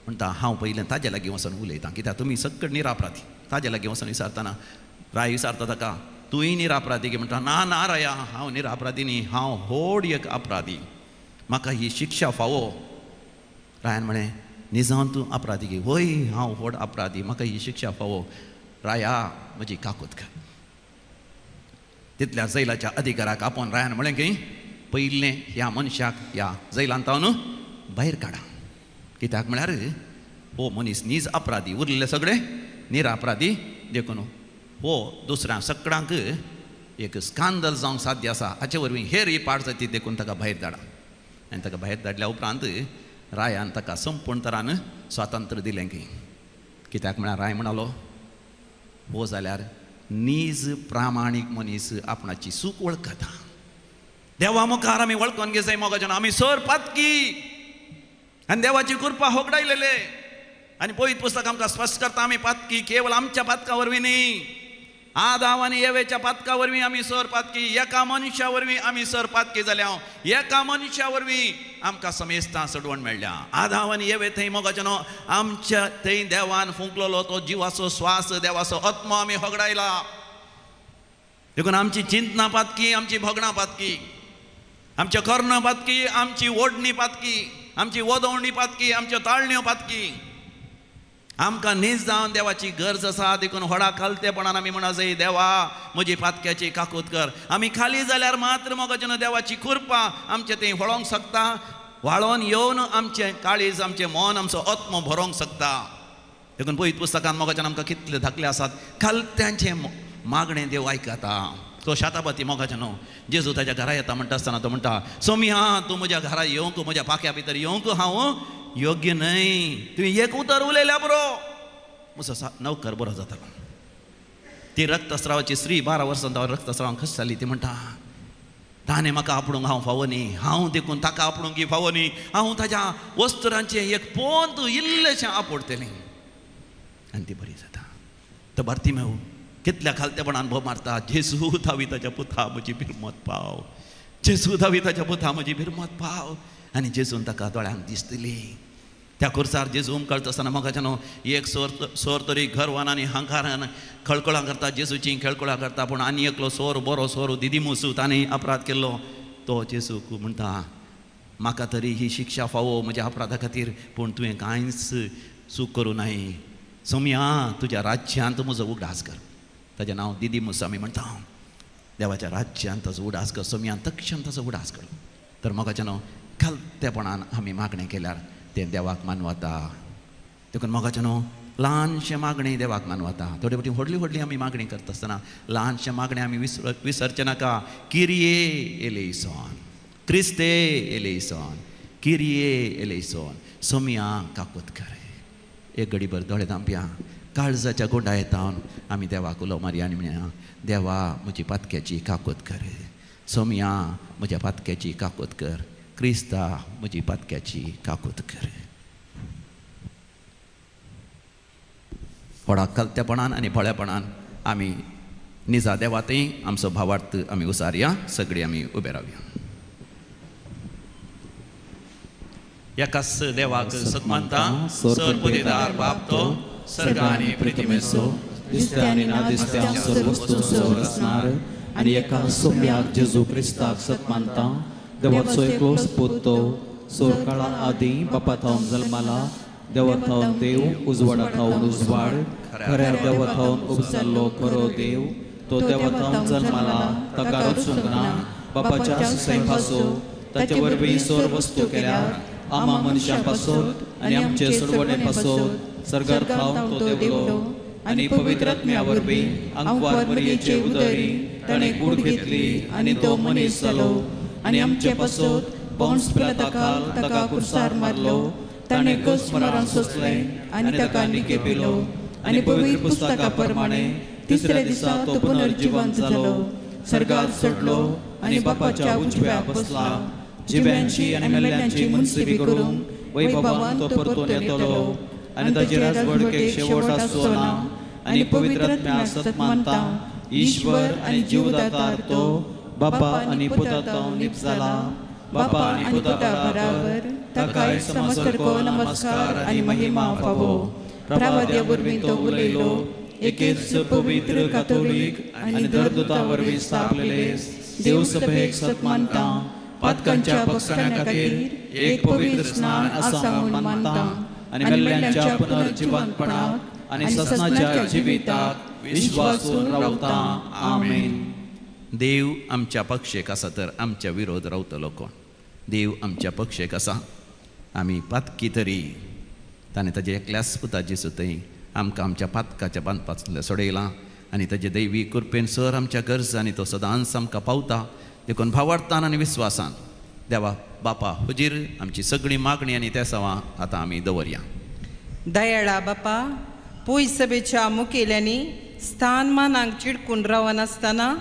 म्हणटा, हांव पयलें ताजे लागीं वचून उलयतां, कित्याक तुमी सक्कड निरापराधी. ताजे लागीं वचून विचारतना राय विचारता ताका, तुंय निरापराधी गे? म्हणटा, ना ना राया, हांव निरापराधी न्ही, हांव व्हड एक अपराधी, म्हाका ही शिक्षा फावो. रायान म्हळें, निजान तूं अपराधी गे? वय, हांव व्हड अपराधी, म्हाका ही शिक्षा फावो. राया म्हजी काकूत कर. तितल्या जैलाच्या अधिकाराक आपोवन रायान म्हळें की पयलें ह्या मनशाक ह्या जैलांतावन भायर काडा. कित्याक म्हळ्यार हो मनीस नीज अपराधी, उरलेले सगळे निरापराधी. देखून हो दुसऱ्या सक्कडांक एक स्कांदल जावंक साध्य आसा, हाचे वरवीं हेर ही पाड जाती. देखून ताका भायर धाडा. आनी ताका भायर धाडल्या उपरांत रायान ताका संपूर्ण तरान स्वातंत्र्य दिलें की. कित्याक म्हळ्यार राय म्हणालो, हो जाल्यार नीज प्रामाणीक मनीस आपणाची चूक वळखता. देवा मुखार आमी वळखून घे जाय. मोगाच्यान आमी सर पातकी आनी देवाची कृपा होगडायलेले. आनी पवित्र पुस्तक आमकां स्पश्ट करता, आमी पातकी केवळ आमच्या पातका वरवीं न्ही, आदाम आनी येवेच्या पातका वरवीं आमी सर पातकी. एका मनशा वरवीं आमी सर पातकी जाल्या. एका मनशा वरवीं आमकां समेस्तां सडवण मेळ्ळ्या आदावन येवे थंय मोगाचे न्हू आमच्या थंय देवान फुंकलोलो तो जिवाचो स्वास देवाचो आत्मो आमी होगडायला देखून आमची चिंतना पातकी आमची भोगणां पातकी आमच्या कर्णां पातकी आमची ओडणी पातकी आमची वदवणी पातकी आमच्यो ताळण्यो पातकी आमकां न्हीज जावन देवाची गरज आसा देखून व्हडा खालतेपणान आमी म्हणा जाय देवा म्हजी पातक्याची काकूत कर आमी खाली जाल्यार मात्र मोगाचे न्हू देवाची कृपा आमचें तें व्हळोंक शकता व्हाळोन येवन आमचें काळीज आमचें मन आमचो आत्मो भरोंक शकता देखून पळयत पुस्तकांत मोगाच्यान आमकां कितले धाकले आसात खालत्यांचें मागणें देव आयकता तो शातापती मोगाचे न्हू जेजू ताच्या घरा येता म्हणटा आसतना तो म्हणटा सोमिया तूं म्हज्या घरा येवंक म्हज्या पाक्या भितर येवंक हांव योग्य न्हय तुवें एक उतर उलयल्या बरो म्हजो नवकर बरो जातालो ती रक्तस्रावाची स्त्री 12 वर्सां रक्तस्रावांक कशी जाली ती म्हणटा ताणें म्हाका आपणूंक हांव फावो न्ही हांव देखून ताका आपणूंक फावो न्ही हांव ताच्या वस्त्रांचें एक पोंत इल्लेशें आपडटलें आनी ती बरी जाता तो बार्तिमेव कितल्या खालतेपणान भोव मारता जेजू धावी ताच्या पुता म्हजी भिरमत पाव जेजू धावी ताच्या पुता म्हजी भिरमत पाव आनी जेजून ताका दोळ्यांक दिसतली त्या खुर्सार जेजू उमकळटा आसतना म्हाका न्हू एक सोर तरी घरवान आनी हांकारान खळखळां करता जेजूची खेळखोळां करता पूण आनी एकलो सोर बरो सोर दिदिमुसू ताणें अपराध केल्लो तो जेजूक म्हणटा म्हाका तरी ही शिक्षा फावो म्हज्या अपराधा खातीर पूण तुवें कांयच चूक करूं न्हय सोम्या तुज्या राज्यांत म्हजो उगडास कर ताचें नांव दिदिमुस आमी म्हणटा देवाच्या राज्यांत ताचो उडास कर सोम्यान तक्षण ताचो उडास कर तर मोगाचें न्हू खालतेपणान आमी मागणें केल्यार तें देवाक मानवता देखून मोगाचें न्हू ल्हानशें मागणें देवाक मानवता थोडे फावटी व्हडली व्हडली आमी मागणी करता आसतना ल्हानशें मागणें आमी विसरचें नाका किरिये एलेइसोन क्रिस्ते एलेइसोन किरिये एलेइसोन सोम्या काकूत कर एक घडीभर दोळे धांपया काळजाच्या गोंडायेतावन आमी देवाक उलो मारया आनी म्हणया देवा म्हजी पातक्याची काकूत कर सोम्या म्हज्या पातक्याची काकूत कर क्रिस्ता म्हजी पातक्याची काकूत कर व्हडा खालतेपणान आनी भोळेपणान आमी निजा देवातय आमचो भावार्थ आमी उसारया सगळीं आमी उबे रावया एकाच देवाक सत्मानता सर्वपुदेदार बाप तो सर्ग आनी प्रिथिमेचो दिसत्या आनी नादिसत्या सर्व वस्तूंचो रचणार आनी एका सोम्याक जेजू क्रिस्ताक सत्मानता देवाचो एकलोच पूत तो सोर काळा आदी बापा थावन जल्माला देवा थावन देव उजवाडा थावन उजवाड खऱ्या देवा थावन उबजाल्लो खरो देव तो देवा थावन जल्माला ताका रचूंक ना बापाच्या सुसय पासो ताचे वरवीं सोर वस्तू केल्यार आमा मनशां पासत आनी आमचे सडवणे पासत सर्गार थावन तो देवलो आनी पवित्र आत्म्या वरवीं आंकवार मरियेचे उदरी ताणें कूड घेतली आनी तो मनीस जालो आनी आमचे पासत पोंस पिलाताकाल ताका कुर्सार मारलो ताणें कस मरण सोंसलें आनी ताका निकेपिलो आनी पवित्र पुस्तका प्रमाणे तिसऱ्या दिसा तो पुनर्जिवंत जालो सर्गार चडलो आनी बापाच्या उजव्या बसला जिव्यांची आनी मेल्ल्यांची मुनसिबी करून वैभवान तो परतून येतलो आनी ताची राजवडकेक शेवट आसचो ना आनी पवित्र आत्म्या सत्मानता ईश्वर आनी जीवदातार तो बापा आनी पुता निप जाला बापा आनी पुता बराबर ताकाय समस्तको नमस्कार आनी महिमा फावो प्रवाद्या वरवीं तो उलयलो एकेच पवित्र कातोलीक आनी धर्मदूतां वरवीं स्थापलेले देव सभेक सत्मानता पातकांच्या पक्षाण्या खातीर एक पवित्र स्नान आसा म्हूण मानता आनी मेल्ल्यांच्या पुनर्जिवंतपणाक आनी ससनाच्या जिविताक विश्वासून रावता आमेन देव आमच्या पक्षेक आसा तर आमच्या विरोध रावतलो कोण देव आमच्या पक्षेक आसा आमी पातकी तरी ताणें ताजे एकल्याच पुता जेजू थंय आमकां आमच्या पातकाच्या बांदपाचलें सोडयलां आनी ताजे दैवी कृपेन सर आमच्या गरजांनी तो सदांच आमकां पावता देखून भावार्थान आनी विस्वासान देवा बापा हुजीर आमची सगळी मागणी आनी त्या सवां आतां आमी दवरया दयाळा बापा पुय सभेच्या मुखेल्यांनी स्थानमानांक चिडकून रावनासतना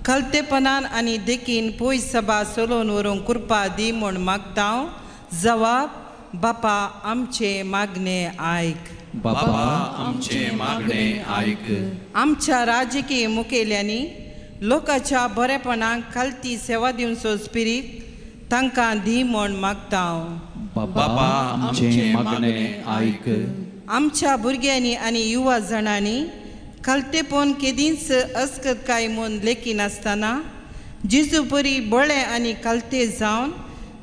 खलतेपणान आनी देखीन पुय सभा चलोवन व्हरूंक कृपा दी म्हूण मागता जवाब बापा आमचे मागणे आयक बापा आमचे मागणे आयक आमच्या राजकीय मुखेल्यांनी लोकांच्या बरेपणाक खालती सेवा दिवचो स्पिरीट तांकां दी म्हूण मागता हांव. बाबा आमचे मागणे आयक. आमच्या भुरग्यांनी आनी युवा जाणांनी खालतेपण केदींच अस्कत काय म्हूण लेखी नासतना जेजू परी बळे आनी खालते जावन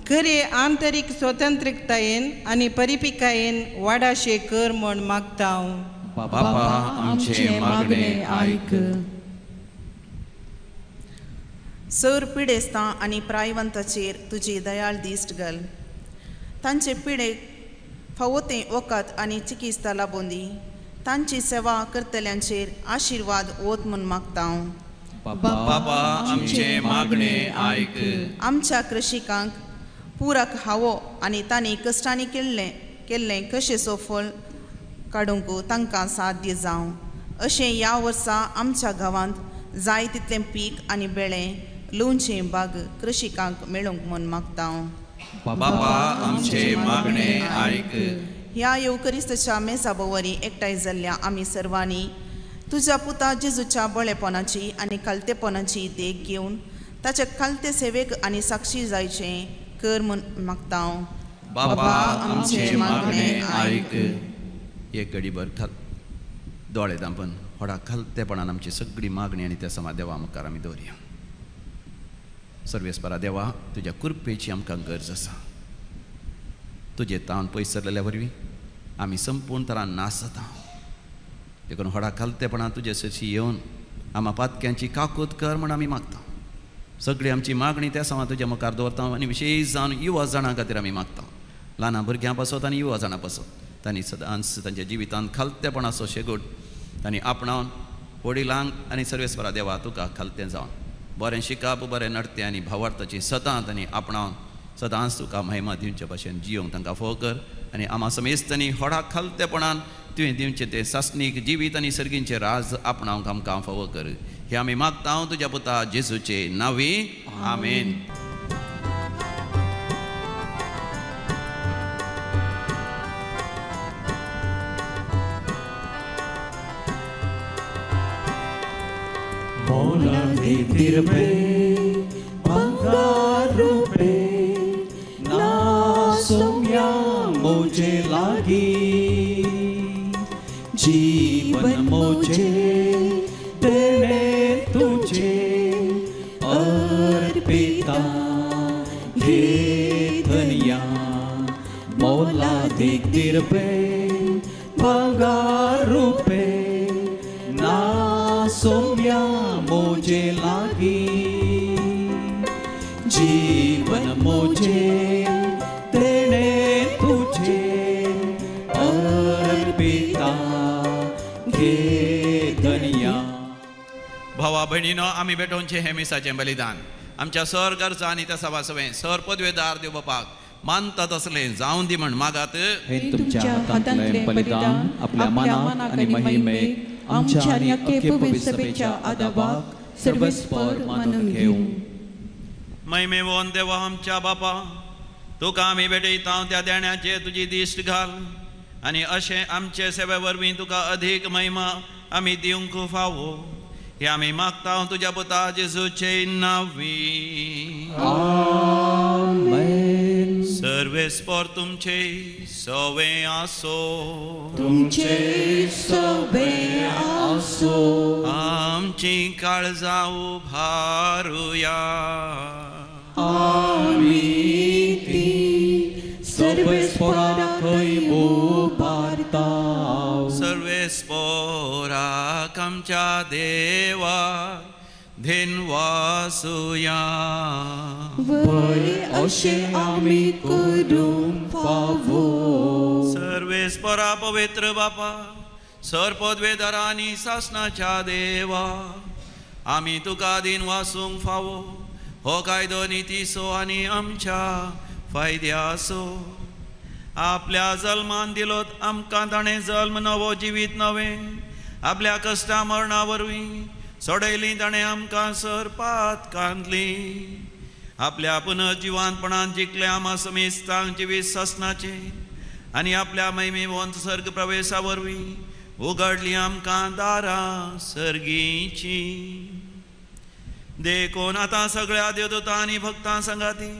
खरे आंतरीक स्वतंत्रतायेन आनी परिपिकायेन वाडाशे कर म्हूण मागता हांव. बाबा आमचे मागणे आयक. सर पिडेस्तां आनी प्रायवंताचेर तुजी दयाळ दिश्ट घाल. तांचे पिडेक फावो तें वखद आनी चिकित्सा लाबोवन दी. तांची सेवा करतल्यांचेर आशिर्वाद ओत म्हूण मागता हांव. बाबा आमचे मागणे आयक. आमच्या कृषिकांक पुराक हावो आनी तांणी कश्टांनी केल्लें कशें सफळ काडूंक तांकां साध्य जावं अशें ह्या वर्सा आमच्या गांवांत जाय तितलें पीक आनी बेळें लोणचें बाग कृषिकांक मेळूंक म्हूण मागता हांव. बाबा आमचे मागणे आयक. ह्या येवकरिस्ताच्या मेसा बोवारी एकठांय जाल्ल्या आमी सर्वांनी तुज्या पुता जेजूच्या बळेपणाची आनी खालतेपणाची देख घेवन ताच्या खालते सेवेक आनी साक्षी जायचें कर म्हूण मागता हांव. बाबा आमचे मागणे आयक. एक घडीभर दोळे धांपन व्हडा खालतेपणान आमची सगळी मागणी आनी त्या समा देवा मुखार आमी दवरया. सर्वेस्परा देवा तुज्या कृपेची आमकां गरज आसा. तुजे तावन पयस सरलेल्या वरवीं आमी संपूर्ण तरान नास जाता. देखून व्हडा खालतेपणान तुजे सशी येवन आमा पातक्यांची काकूत कर म्हूण आमी मागता. सगळी आमची मागणी त्या समा तुज्या मुखार दवरता आनी विशेश जावन युवा जाणां खातीर आमी मागता. ल्हाना भुरग्यां पासत आनी युवा जाणां पासत तांणी सदांच तांच्या जिवितांत खालतेपणाचो शेगोट तांणी आपणावन वडिलांक आनी सर्वेस्परा देवा तुका खालतें जावन बरें शिकप बरें नडतें आनी भावार्थाची सदां तांणी आपणावन सदांच तुका महिमा दिवचे भशेन जियोंक तांकां फोव कर. आनी आमा समेस्तांनी व्हडा खालतेपणान तुवें दिवचें तें सासणीक जिवीत आनी सर्गींचें राज आपणावंक आमकां फोव कर. हे आमी मागता हांव तुज्या पुता जेजूचे नांवी. आमेन. मोला दीतिरपे बंगारुपे ना सोम्या मोजे लागी जीवन मोजे तेने तुझे अर्पिता घे धनिया. मोला दीतिरपे बंगारुपे ना सोम्या मोजे लागी जीवन मोजे तेने तुझे अर्पिता घे धनिया. भावा भयणीनो आमी भेटोवचें हें मिसाचें बलिदान आमच्या सर गरजा आनी त्या सभा सवें सर पदवेदार देव बापाक मानता तसलें जावं दी म्हण मागात. हे तुमच्या हातांतलें बलिदान आपल्या मनात आनी महिमेक आमच्या आनी अख्खे पवित्र सभेच्या आदाबाक सर्वस्पर मानून घेवं. महिमेवोन देवा आमच्या बापा तुका आमी भेटयता त्या देण्याचे तुजी दिश्ट घाल आनी अशें आमचे सेवे वरवीं तुका अधीक महिमा आमी दिवंक फावो. हे आमी मागता तुज्या पुता जेजूचे नांवी. आमेन. सर्वेस्पर तुमचे सवे आसो. तुमचे सवे आसो. आमची काळजां उभारुया. आमी ती सर्वेस्पराकय उबारताव. सर्वेस्पराक आमच्या देवा धेनवासुया. बरे अशें आमी करूंक फावो. सर्वेस्परा पवित्र बापा सर पदवेदारा आनी सासणाच्या देवा आमी तुका दिन वासूंक फावो. हो कायदो नितीसो आनी आमच्या फायद्यासो. आपल्या जल्मान दिलोत आमकां ताणें जल्म नवो जिवीत नवें आपल्या कश्टा मरणा वरवीं सोडयलीं ताणें आमकां सरपात कांदली. आपल्या पुनर्जिवानपणान जिखले आमा समेस्तांक जिवीत ससनाचे आनी आपल्या महिमेवंत सर्ग प्रवेशा वरवीं उगडली आमकां दारां सर्गीची. देखून आतां सगळ्या देवदूतां आनी भक्तां संगाती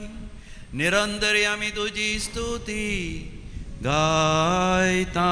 निरंतरी आम्ही तुझी स्तुती गायता.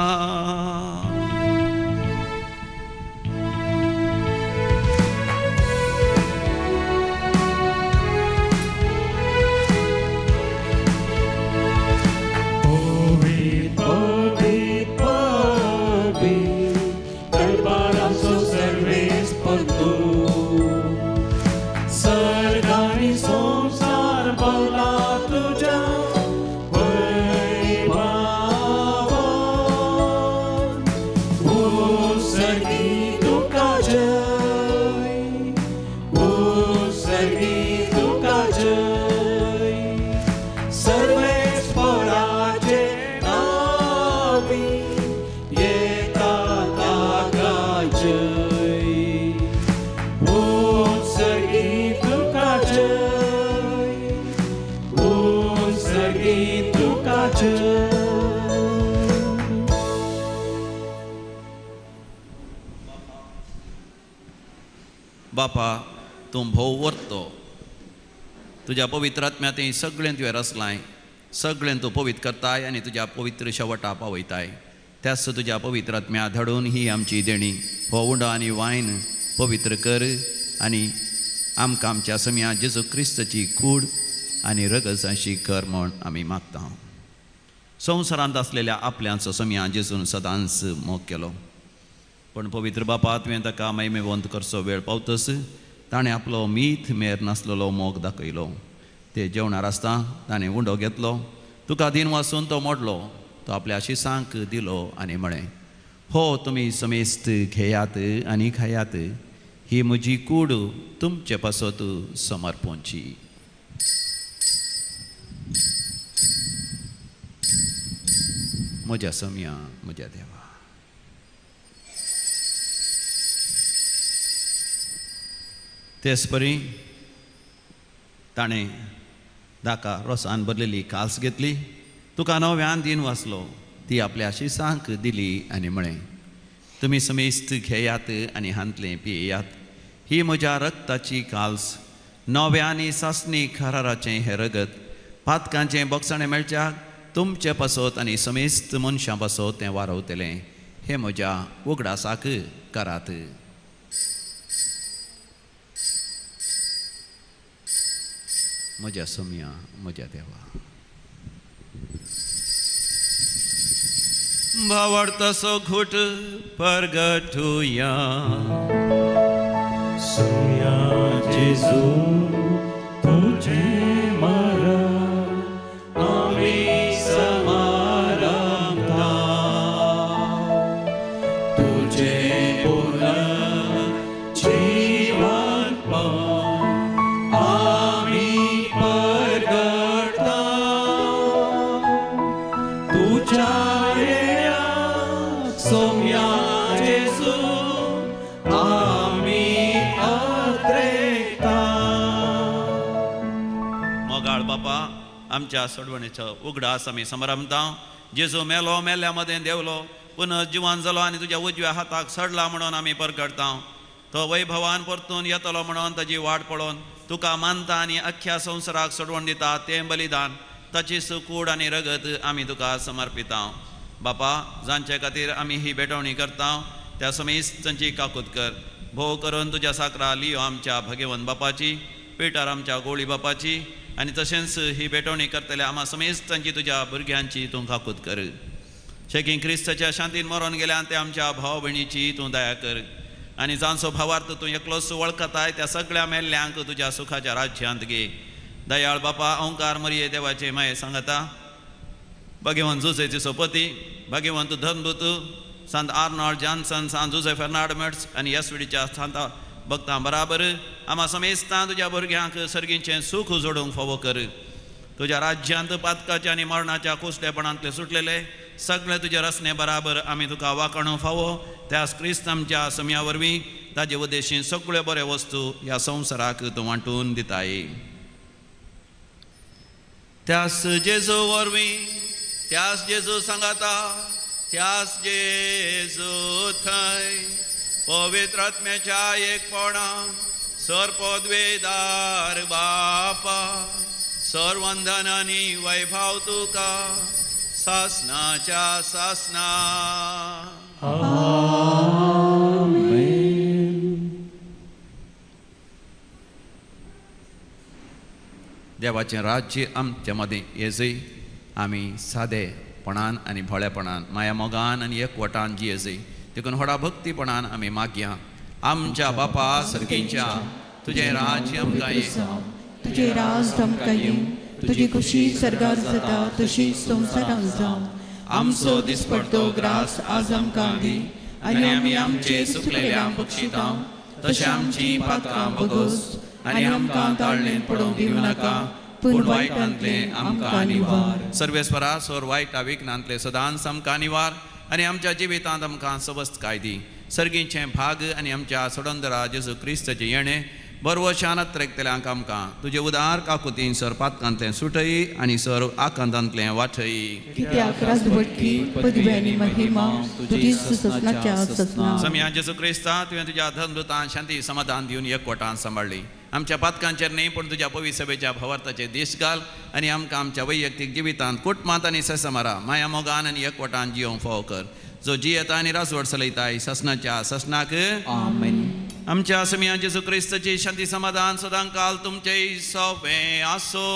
बापा तूं भोव वर्तो तुज्या पवित्र आत्म्यातय सगळें तुवें रचलाय, सगळें तूं पवित्र करताय आनी तुज्या पवित्र शेवटा पावयताय. त्याच तुज्या पवित्र आत्म्या धाडून ही आमची देणी हो उंडो आनी वायन पवित्र कर आनी आमकां आमच्या सम्या जेजू क्रिस्ताची कूड आनी रगत अशी कर म्हण आमी मागता. संवसारांत आसलेल्या आपल्याचो सम्या जेजून सदांच मोग केलो, पण पवित्र बापा तुवें ताका महिमेवंत करचो वेळ पावतस ताणें आपलो मीठ मेर नासलेलो मोग दाखयलो. ते जेवणार आसता ताणें उंडो घेतलो, तुका दिन वाचून तो मोडलो, तो आपल्या शिसांक दिलो आनी म्हळें, हो तुमी समेस्त घेयात आनी खायात, ही म्हजी कूड तुमचे पासत समर्पोवची. म्हज्या सम्या म्हज्या देवा. तेच परी ताणें दाका रोसान भरलेली काल्स घेतली, तुका नव्यान दिन वाचलो, ती आपल्या शिसांक दिली आनी म्हळें, तुमी समेस्त घेयात आनी हांतलें पियेयात, ही म्हज्या रक्ताची काल्स, नव्या आनी सासणी खाराराचें हें रगत, पातकांचें बोगसाणें मेळच्याक तुमचे पासत आनी समेस्त मनशां पासत तें वारवतलें, हें म्हज्या उगडासाक करात. म्हज्या सम्या म्हज्या देवा. भावार्थाचो घुट परगटुया. सम्या जेजू तुझे मरण आमी समारंभता, तुझे पुनः जीवनपण आमी परगटता, तुझ्या येण्याक सम्या जेजू आमी अत्रेकता. मोगाळ बापा आमच्या सोडवणेचो उगडास आमी समरमता. जेजू मेलो, मेल्या मदें देवलो, पुनः जिवान जालो आनी तुज्या उजव्या हाताक सडला म्हणून आमी परगटता. तो वैभवान परतून येतलो म्हणून ताची वाट पळोवन तुका मानता आनी अख्ख्या संवसाराक सोडवण दिता तें बलिदान, ताची कूड आनी रगत आमी तुका समर्पिता. बापा जांचे खातीर आमी ही भेटवणी करता त्या समेस्तांची काकूत कर. भोव करून तुज्या साकरा लियो आमच्या भगवंत बापाची, पेटार आमच्या गोळी बापाची आनी तशेंच ही भेटवणी करतल्या आम्हा समेस्तांची तुज्या भुरग्यांची तूं काकूत कर. शेकी क्रिस्ताच्या शांतीन मरोन गेल्या ते आमच्या भाव भयणीची तूं दया कर आनी जांचो भावार्थ तूं एकलोच वळखताय त्या सगळ्या मेल्ल्यांक तुज्या सुखाच्या राज्यांत घे. दयाळ बापा ओंकार मरिये देवाचे माये सांगता, भगवंत जुजेचे सोपती, भगवंत धनभूत संत आर्नॉल्ड जॉन्सन, संत जुझे फेर्नांडमेट्स आनी येसविडीच्या संत भक्तां बराबर आम्हा समेस्तां तुज्या भुरग्यांक सर्गीचें सुख जोडूंक फावो कर. तुज्या राज्यांत पातकाच्या आनी मरणाच्या कुसलेपणांतले सुटलेले सगळे तुजे रचने बराबर आमी तुका वाकणूंक फावो. त्याच क्रिस्त आमच्या सम्या वरवीं ताजे उद्देशीं सगळ्यो बऱ्यो वस्तू ह्या संवसाराक तूं वांटून दिताय. त्याच जेजू वरवीं, त्याच जेजू सांगाता, त्याच जेजू थंय पवित्र आत्म्याच्या एकपणान सरपदवेदार बापा सर्वंदनानी वैभव तुका सासनाच्या सासना. देवाचें राज्य आमच्या मदें येजय. आमी सादेपणान आनी भोळेपणान माया मोगान आनी एकवटान जियेजय. देखून व्हडा भक्तीपणान आमी मागया. आमच्या बापा सर्गीच्या तुजें राज्य आमकां ये. तुझे राज आमकां ये. तुजी खुशी सर्गार जाता तशीच संवसारांत जावं. आमचो दिसपडटो ग्रास आज आमकां दी. आनी आमी आमचे चुकलेल्यांक बक्षिता तशें आमची पातकां बगोस. आनी आमकां ताळणेंत पडोवंक दिवं नाका पूण वायटांतलें आमकां निवार. सर्वेस्परा सोर वायटा विघ्नांतले सदांच आमकां निवार. आनी आमच्या जिवितांत आमकां सवस्तकाय दी. सर्गीचें भाग आनी आमच्या सोडोंदरा जेजू क्रिस्ताचें येणें बरो शानत रेखतल्यांक आमकां तुजे उदार काकुतीन सर पातकांतलें सुटय आनी सर आकांतांतलें वाटय. कित्याक राजवटकी पदवी आनी महिमा तुजी ससनाच्या ससना. सम्या जेजू क्रिस्ता तुवें तुज्या धर्मदूतान शांती समाधान दिवन एकवटान सांबाळली. आमच्या पातकांचेर न्ही पूण तुज्या पवित्र सभेच्या भवार्थाचेर दीस घाल. आनी आमकां आमच्या वैयक्तीक जिवितांत कुटुंबांत आनी ससमारा माया मोगान आनी एकवटान जियोंक फाव कर. जो जियेता आनी राजवट चलयताय ससनाच्या ससनाक आमेन. आमच्या सम्या जेजू क्रिस्ताची शांती समाधान सदां काल तुमचे सोबे आसो.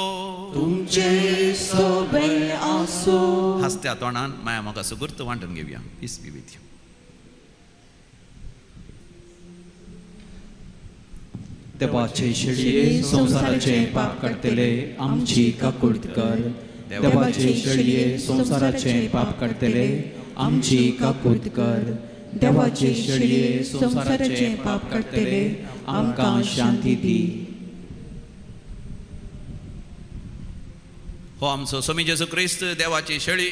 तुमचे सोबे आसो. हसत्या तोंडान माया मोगाचो गुर्त वांटून घेवया. Peace be with you. देवाचे शेळये संसाराचे पाप करतले आमची काकूट कर. देवाचे शेळये संसाराचे पाप करतले आमची काकूट कर. देवाचे शेळये संसाराचे पाप करतले आमकां शांती दी. हो आमचो स्वामी जेजू क्रिस्त देवाची शेळी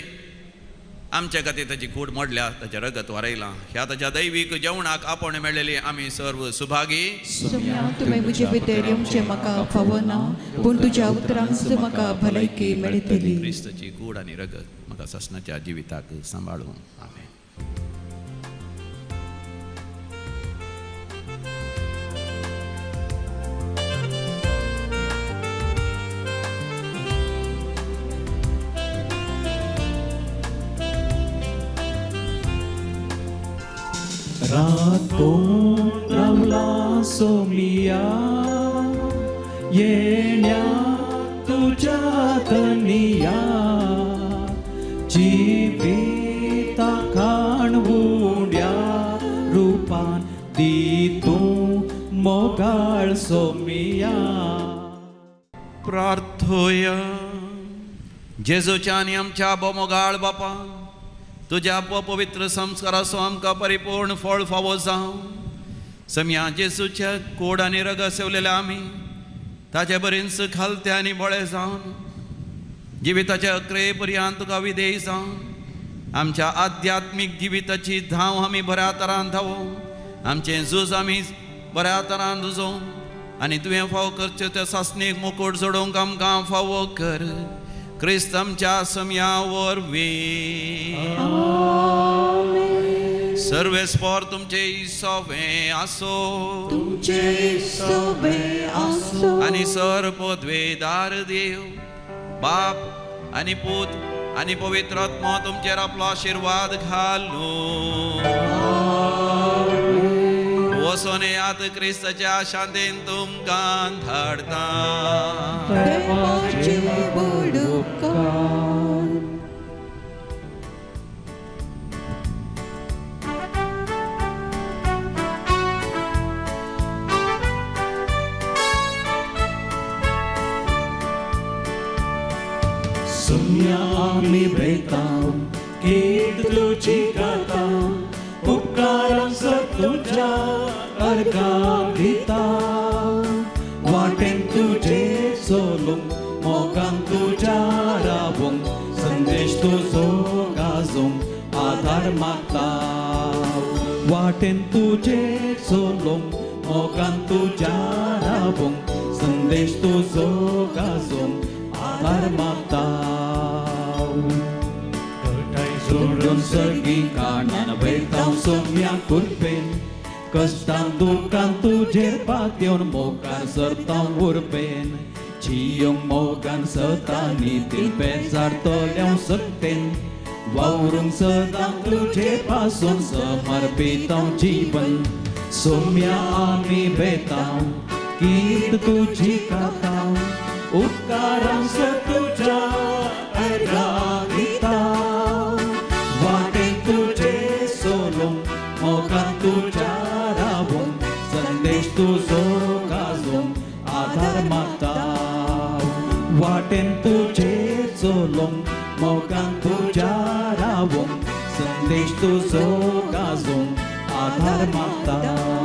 आमच्या खातीर ताची कूड मोडल्या ताचें रगत वारयलां. ह्या ताच्या दैवीक जेवणाक आपोवण मेळिल्ली आमी सर्व सुभागी. सम्या तुवें म्हजे भितर येवचें म्हाका फावना पूण तुज्या उतरांच म्हाका भलायकी मेळटली. क्रिस्ताची कूड आनी रगत म्हाका ससनाच्या जिविताक सांबाळूं. आमेन. रातों रावला सोमिया येण्या तुझ्या धनिया. जिविता खाणवुड्या रूपान दी तूं मोगाळ सोमिया. प्रार्थोया. जेजूच्या आनी आमच्या बोमोगाळ बापा तुज्या पवित्र संस्काराचो आमकां परिपूर्ण फळ फावो जावं. सम्या जेजूच्या कोड आनी रग सेवलेले आमी ताचे बरेंच खालते आनी बळे जावन जिविताच्या अकरे पर्यंत तुका विधेय जावन आमच्या आध्यात्मीक जिविताची धांव आमी बऱ्या तरान धांवो. आमचें झूज आमी बऱ्या तरान झुजो आनी तुवें फाव करचे त्या सासणेक मुकुट जोडोवंक आमकां फावो कर. क्रिस्त आमच्या सम्या वरवीं. सर्वेस्पर तुमचे सोबे आसो. तुमचे सोबे आसो. आनी सर पदवेदार देव बाप आनी पूत आनी पवित्र आत्मा तुमचेर आपलो आशिर्वाद घालूं. वचून येयात क्रिस्ताच्या शांतीन तुमकां धाडटा. सम्या आमी भेटाव कीट तुजी गाता. उपकारांच तुझ्या अर्गां दिता. वाटेन तुजे चलूंक मोगान तुज्या रावूंक संदेश तुजो गाजोवंक आधार मागता. वाटेन तुजे चलूंक मोगान तुज्या रावूंक संदेश तुजो गाजोवंक आधार मागता. सोडून सर्गी कानान वयता सोम्या कुरपेन. कश्टान दुखान तुजेर पातयेवन मोकार सरता उरपेन. Chiyong mogan setani tin pesar toliau sekten Waurung sedang tujuh pasun semerbitau jiban Sumya ami betau kita tuji katau Ukarang setuja ada kita Waten tuje solong mogan tuja rabung Sendes tu zokazung adhar matau Waten tuje solong mogan tuja rabung Sendes tu zokazung adhar matau